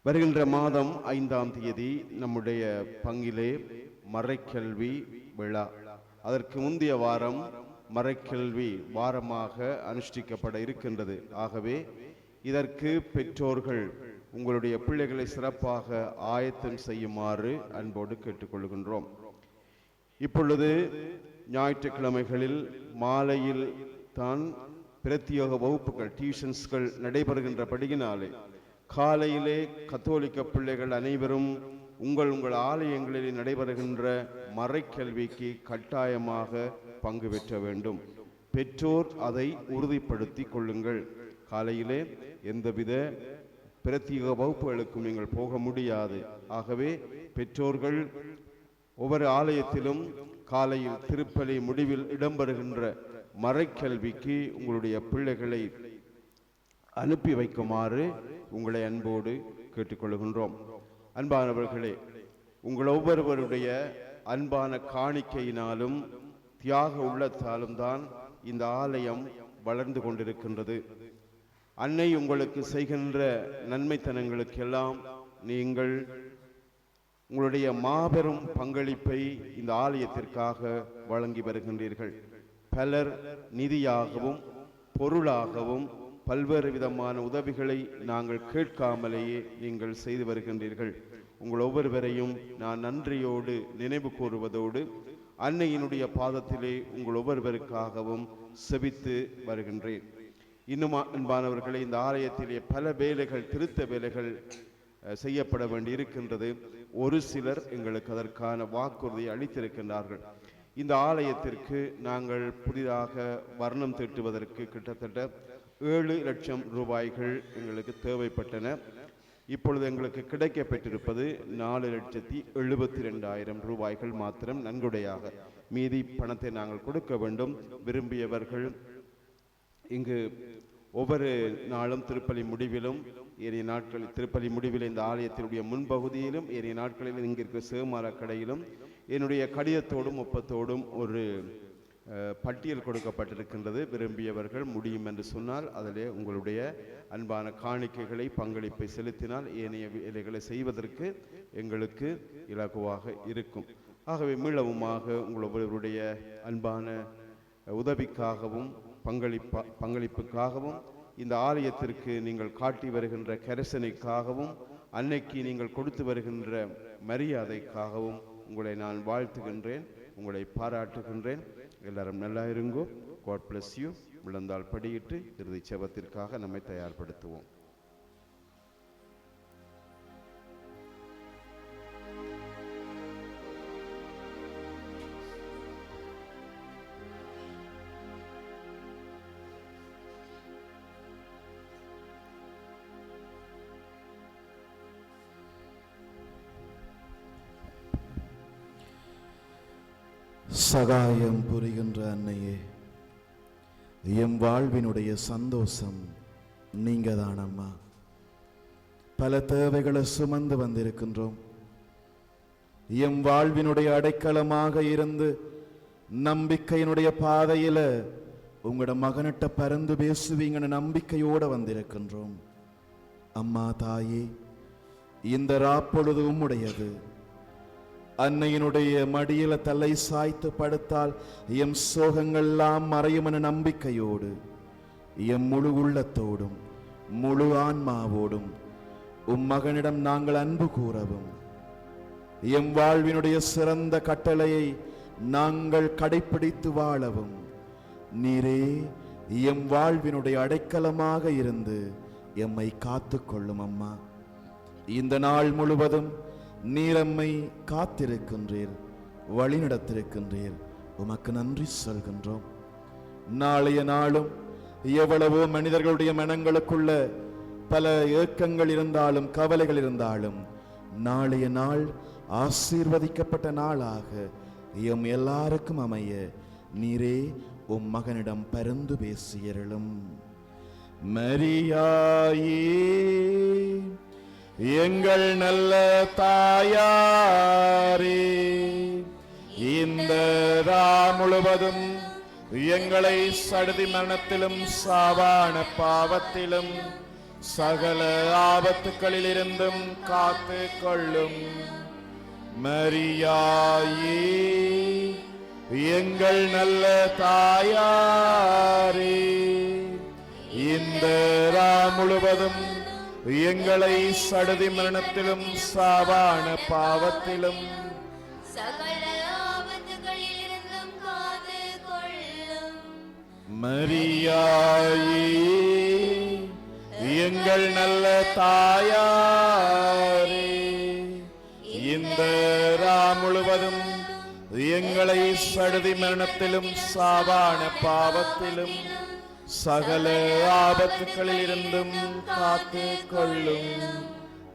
Speaker 2: வருகின்ற மாதம் 5ஆம் தேதி நம்முடைய பங்கிலே மறைக்கல்வி விழா. அதற்கு முந்தைய வாரம் மறைக்கல்வி வாரமாக அனுஷ்டிக்கப்பட இருக்கின்றது. ஆகவே இதற்கு பெற்றோர்கள் உங்களுடைய பிள்ளைகளை சிறப்பாக ஆயத்தம் செய்யுமாறு அன்போடு கேட்டுக்கொள்கின்றோம். இப்பொழுது ஞாயிற்றுக்கிழமைகளில் மாலையில் தான் பிரத்யேக வகுப்புகள் டியூஷன்ஸ்கள் நடைபெறுகின்றபடியினாலே காலையிலே கத்தோலிக்க பிள்ளைகள் அனைவரும் உங்கள் ஆலயங்களில் நடைபெறுகின்ற மறைக்கல்விக்கு கட்டாயமாக பங்கு பெற்ற வேண்டும். பெற்றோர் அதை உறுதிப்படுத்தி கொள்ளுங்கள். காலையிலே எந்தவித பிரத்யேக வகுப்புகளுக்கும் நீங்கள் போக முடியாது. ஆகவே பெற்றோர்கள் ஒவ்வொரு ஆலயத்திலும் காலையில் திருப்பலி முடிவில் இடம்பெறுகின்ற மறைக்கல்விக்கு உங்களுடைய பிள்ளைகளை அனுப்பி வைக்குமாறு உங்களை அன்போடு கேட்டுக்கொள்கின்றோம். அன்பானவர்களே, உங்கள் ஒவ்வொருவருடைய அன்பான காணிக்கையினாலும் தியாக உள்ளத்தாலும் தான் இந்த ஆலயம் வளர்ந்து கொண்டிருக்கின்றது. அன்னை உங்களுக்கு செய்கின்ற நன்மைத்தனங்களுக்கெல்லாம் நீங்கள் உங்களுடைய மாபெரும் பங்களிப்பை இந்த ஆலயத்திற்காக வழங்கி வருகின்றீர்கள். பலர் நிதியாகவும் பொருளாகவும் பல்வேறு விதமான உதவிகளை நாங்கள் கேட்காமலேயே நீங்கள் செய்து வருகின்றீர்கள். உங்கள் ஒவ்வொருவரையும் நான் நன்றியோடு நினைவு கூறுவதோடு அன்னையினுடைய பாதத்திலே உங்கள் ஒவ்வொருவருக்காகவும் செபித்து வருகின்றேன். இன்னும் அன்பானவர்களே, இந்த ஆலயத்திலே பல வேலைகள், திருத்த வேலைகள் செய்யப்பட வேண்டி இருக்கின்றது. ஒரு சிலர் எங்களுக்கு அதற்கான வாக்குறுதியை அளித்திருக்கின்றார்கள். இந்த ஆலயத்திற்கு நாங்கள் புதிதாக வர்ணம் தீட்டுவதற்கு கிட்டத்தட்ட 7 லட்சம் ரூபாய்கள் எங்களுக்கு தேவைப்பட்டன. இப்பொழுது எங்களுக்கு கிடைக்க பெற்றிருப்பது 4,72,000 ரூபாய்கள் மாத்திரம் நன்கொடையாக. மீதி பணத்தை நாங்கள் கொடுக்க வேண்டும். விரும்பியவர்கள் இங்கு ஒவ்வொரு நாளும் திருப்பலி முடிவிலும் ஏனைய நாட்களில் திருப்பலி முடிவில் இந்த ஆலயத்தினுடைய முன்பகுதியிலும் ஏனைய நாட்களில் இங்கே இருக்கிற சேமார கடையிலும் என்னுடைய கடிதத்தோடும் ஒப்பத்தோடும் ஒரு பட்டியல் கொடுக்கப்பட்டிருக்கின்றது. விரும்பியவர்கள் முடியும் என்று சொன்னால் அதிலே உங்களுடைய அன்பான காணிக்கைகளை பங்களிப்பை செலுத்தினால் ஏனைய வேலைகளை செய்வதற்கு எங்களுக்கு இலகுவாக இருக்கும். ஆகவே மீளவுமாக உங்கள் ஒவ்வொருவருடைய அன்பான உதவிக்காகவும் பங்களிப்புக்காகவும் இந்த ஆலயத்திற்கு நீங்கள் காட்டி வருகின்ற கரிசனைக்காகவும் அன்னைக்கு நீங்கள் கொடுத்து வருகின்ற மரியாதைக்காகவும் உங்களை நான் வாழ்த்துகின்றேன், உங்களை பாராட்டுகின்றேன். எல்லாரும் நல்லா இருங்கோ. God bless you. விழுந்தால் படியிட்டு இறுதி செபத்திற்காக நம்மை தயார்படுத்துவோம்.
Speaker 8: சகாயம் புரிகின்ற அன்னையே, எம் வாழ்வினுடைய சந்தோஷம் நீங்க தான் அம்மா. பல தேவைகளை சுமந்து வந்திருக்கின்றோம். எம் வாழ்வினுடைய அடைக்கலமாக இருந்து நம்பிக்கையினுடைய பாதையில உங்களோட மகனிட்ட பறந்து பேசுவீங்கன்னு நம்பிக்கையோட வந்திருக்கின்றோம். அம்மா தாயே, இந்த ராப்பொழுது உம்முடையது. அன்னையினுடைய மடியில தலை சாய்த்து படுத்தால் எம் சோகங்கள்லாம் மறையும் என நம்பிக்கையோடு எம் முழு உள்ளத்தோடும் முழு ஆன்மாவோடும் மகனிடம் நாங்கள் அன்பு கூறவும், எம் வாழ்வினுடைய சிறந்த கட்டளையை நாங்கள் கடைப்பிடித்து வாழவும் நீரே எம் வாழ்வினுடைய அடைக்கலமாக இருந்து எம்மை காத்து கொள்ளும் அம்மா. இந்த நாள் முழுவதும் நீர் எம்மை காத்திருக்கின்றீர், வழிநடத்திருக்கின்றீர். உமக்கு நன்றி சொல்கின்றோம். நாளைய நாளும் எவ்வளவோ மனிதர்களுடைய மனங்களுக்குள்ள பல ஏக்கங்கள் இருந்தாலும் கவலைகள் இருந்தாலும் நாளைய நாள் ஆசீர்வதிக்கப்பட்ட நாளாக எம் எல்லாருக்கும் அமைய நீரே உம் மகனிடம் பரிந்து பேசியருளும். மரியாயே, எங்கள் நல்ல தாயாரே, இந்த முழுவதும் எங்களை சடுதி மரணத்திலும் சாவான பாவத்திலும் சகல ஆபத்துக்களில் இருந்தும் காத்து கொள்ளும். மரியாயே, எங்கள் நல்ல தாயாரே, இந்த முழுவதும் எங்களை சடுதி மரணத்திலும் சாவான பாவத்திலும்
Speaker 4: சகல ஆபத்துகளிலிருந்தும் காத்து கொள்ளும்.
Speaker 8: மரியாயே எங்கள் நல்ல தாயாரே, இந்த முழுவதும் எங்களை சடுதி மரணத்திலும் சாவான பாவத்திலும் சகல ஆபத்துகளில் இருந்தும் காத்து கொள்ளும்.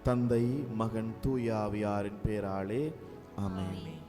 Speaker 8: தந்தை மகன் தூயாவியாரின் பேராலே ஆமென்.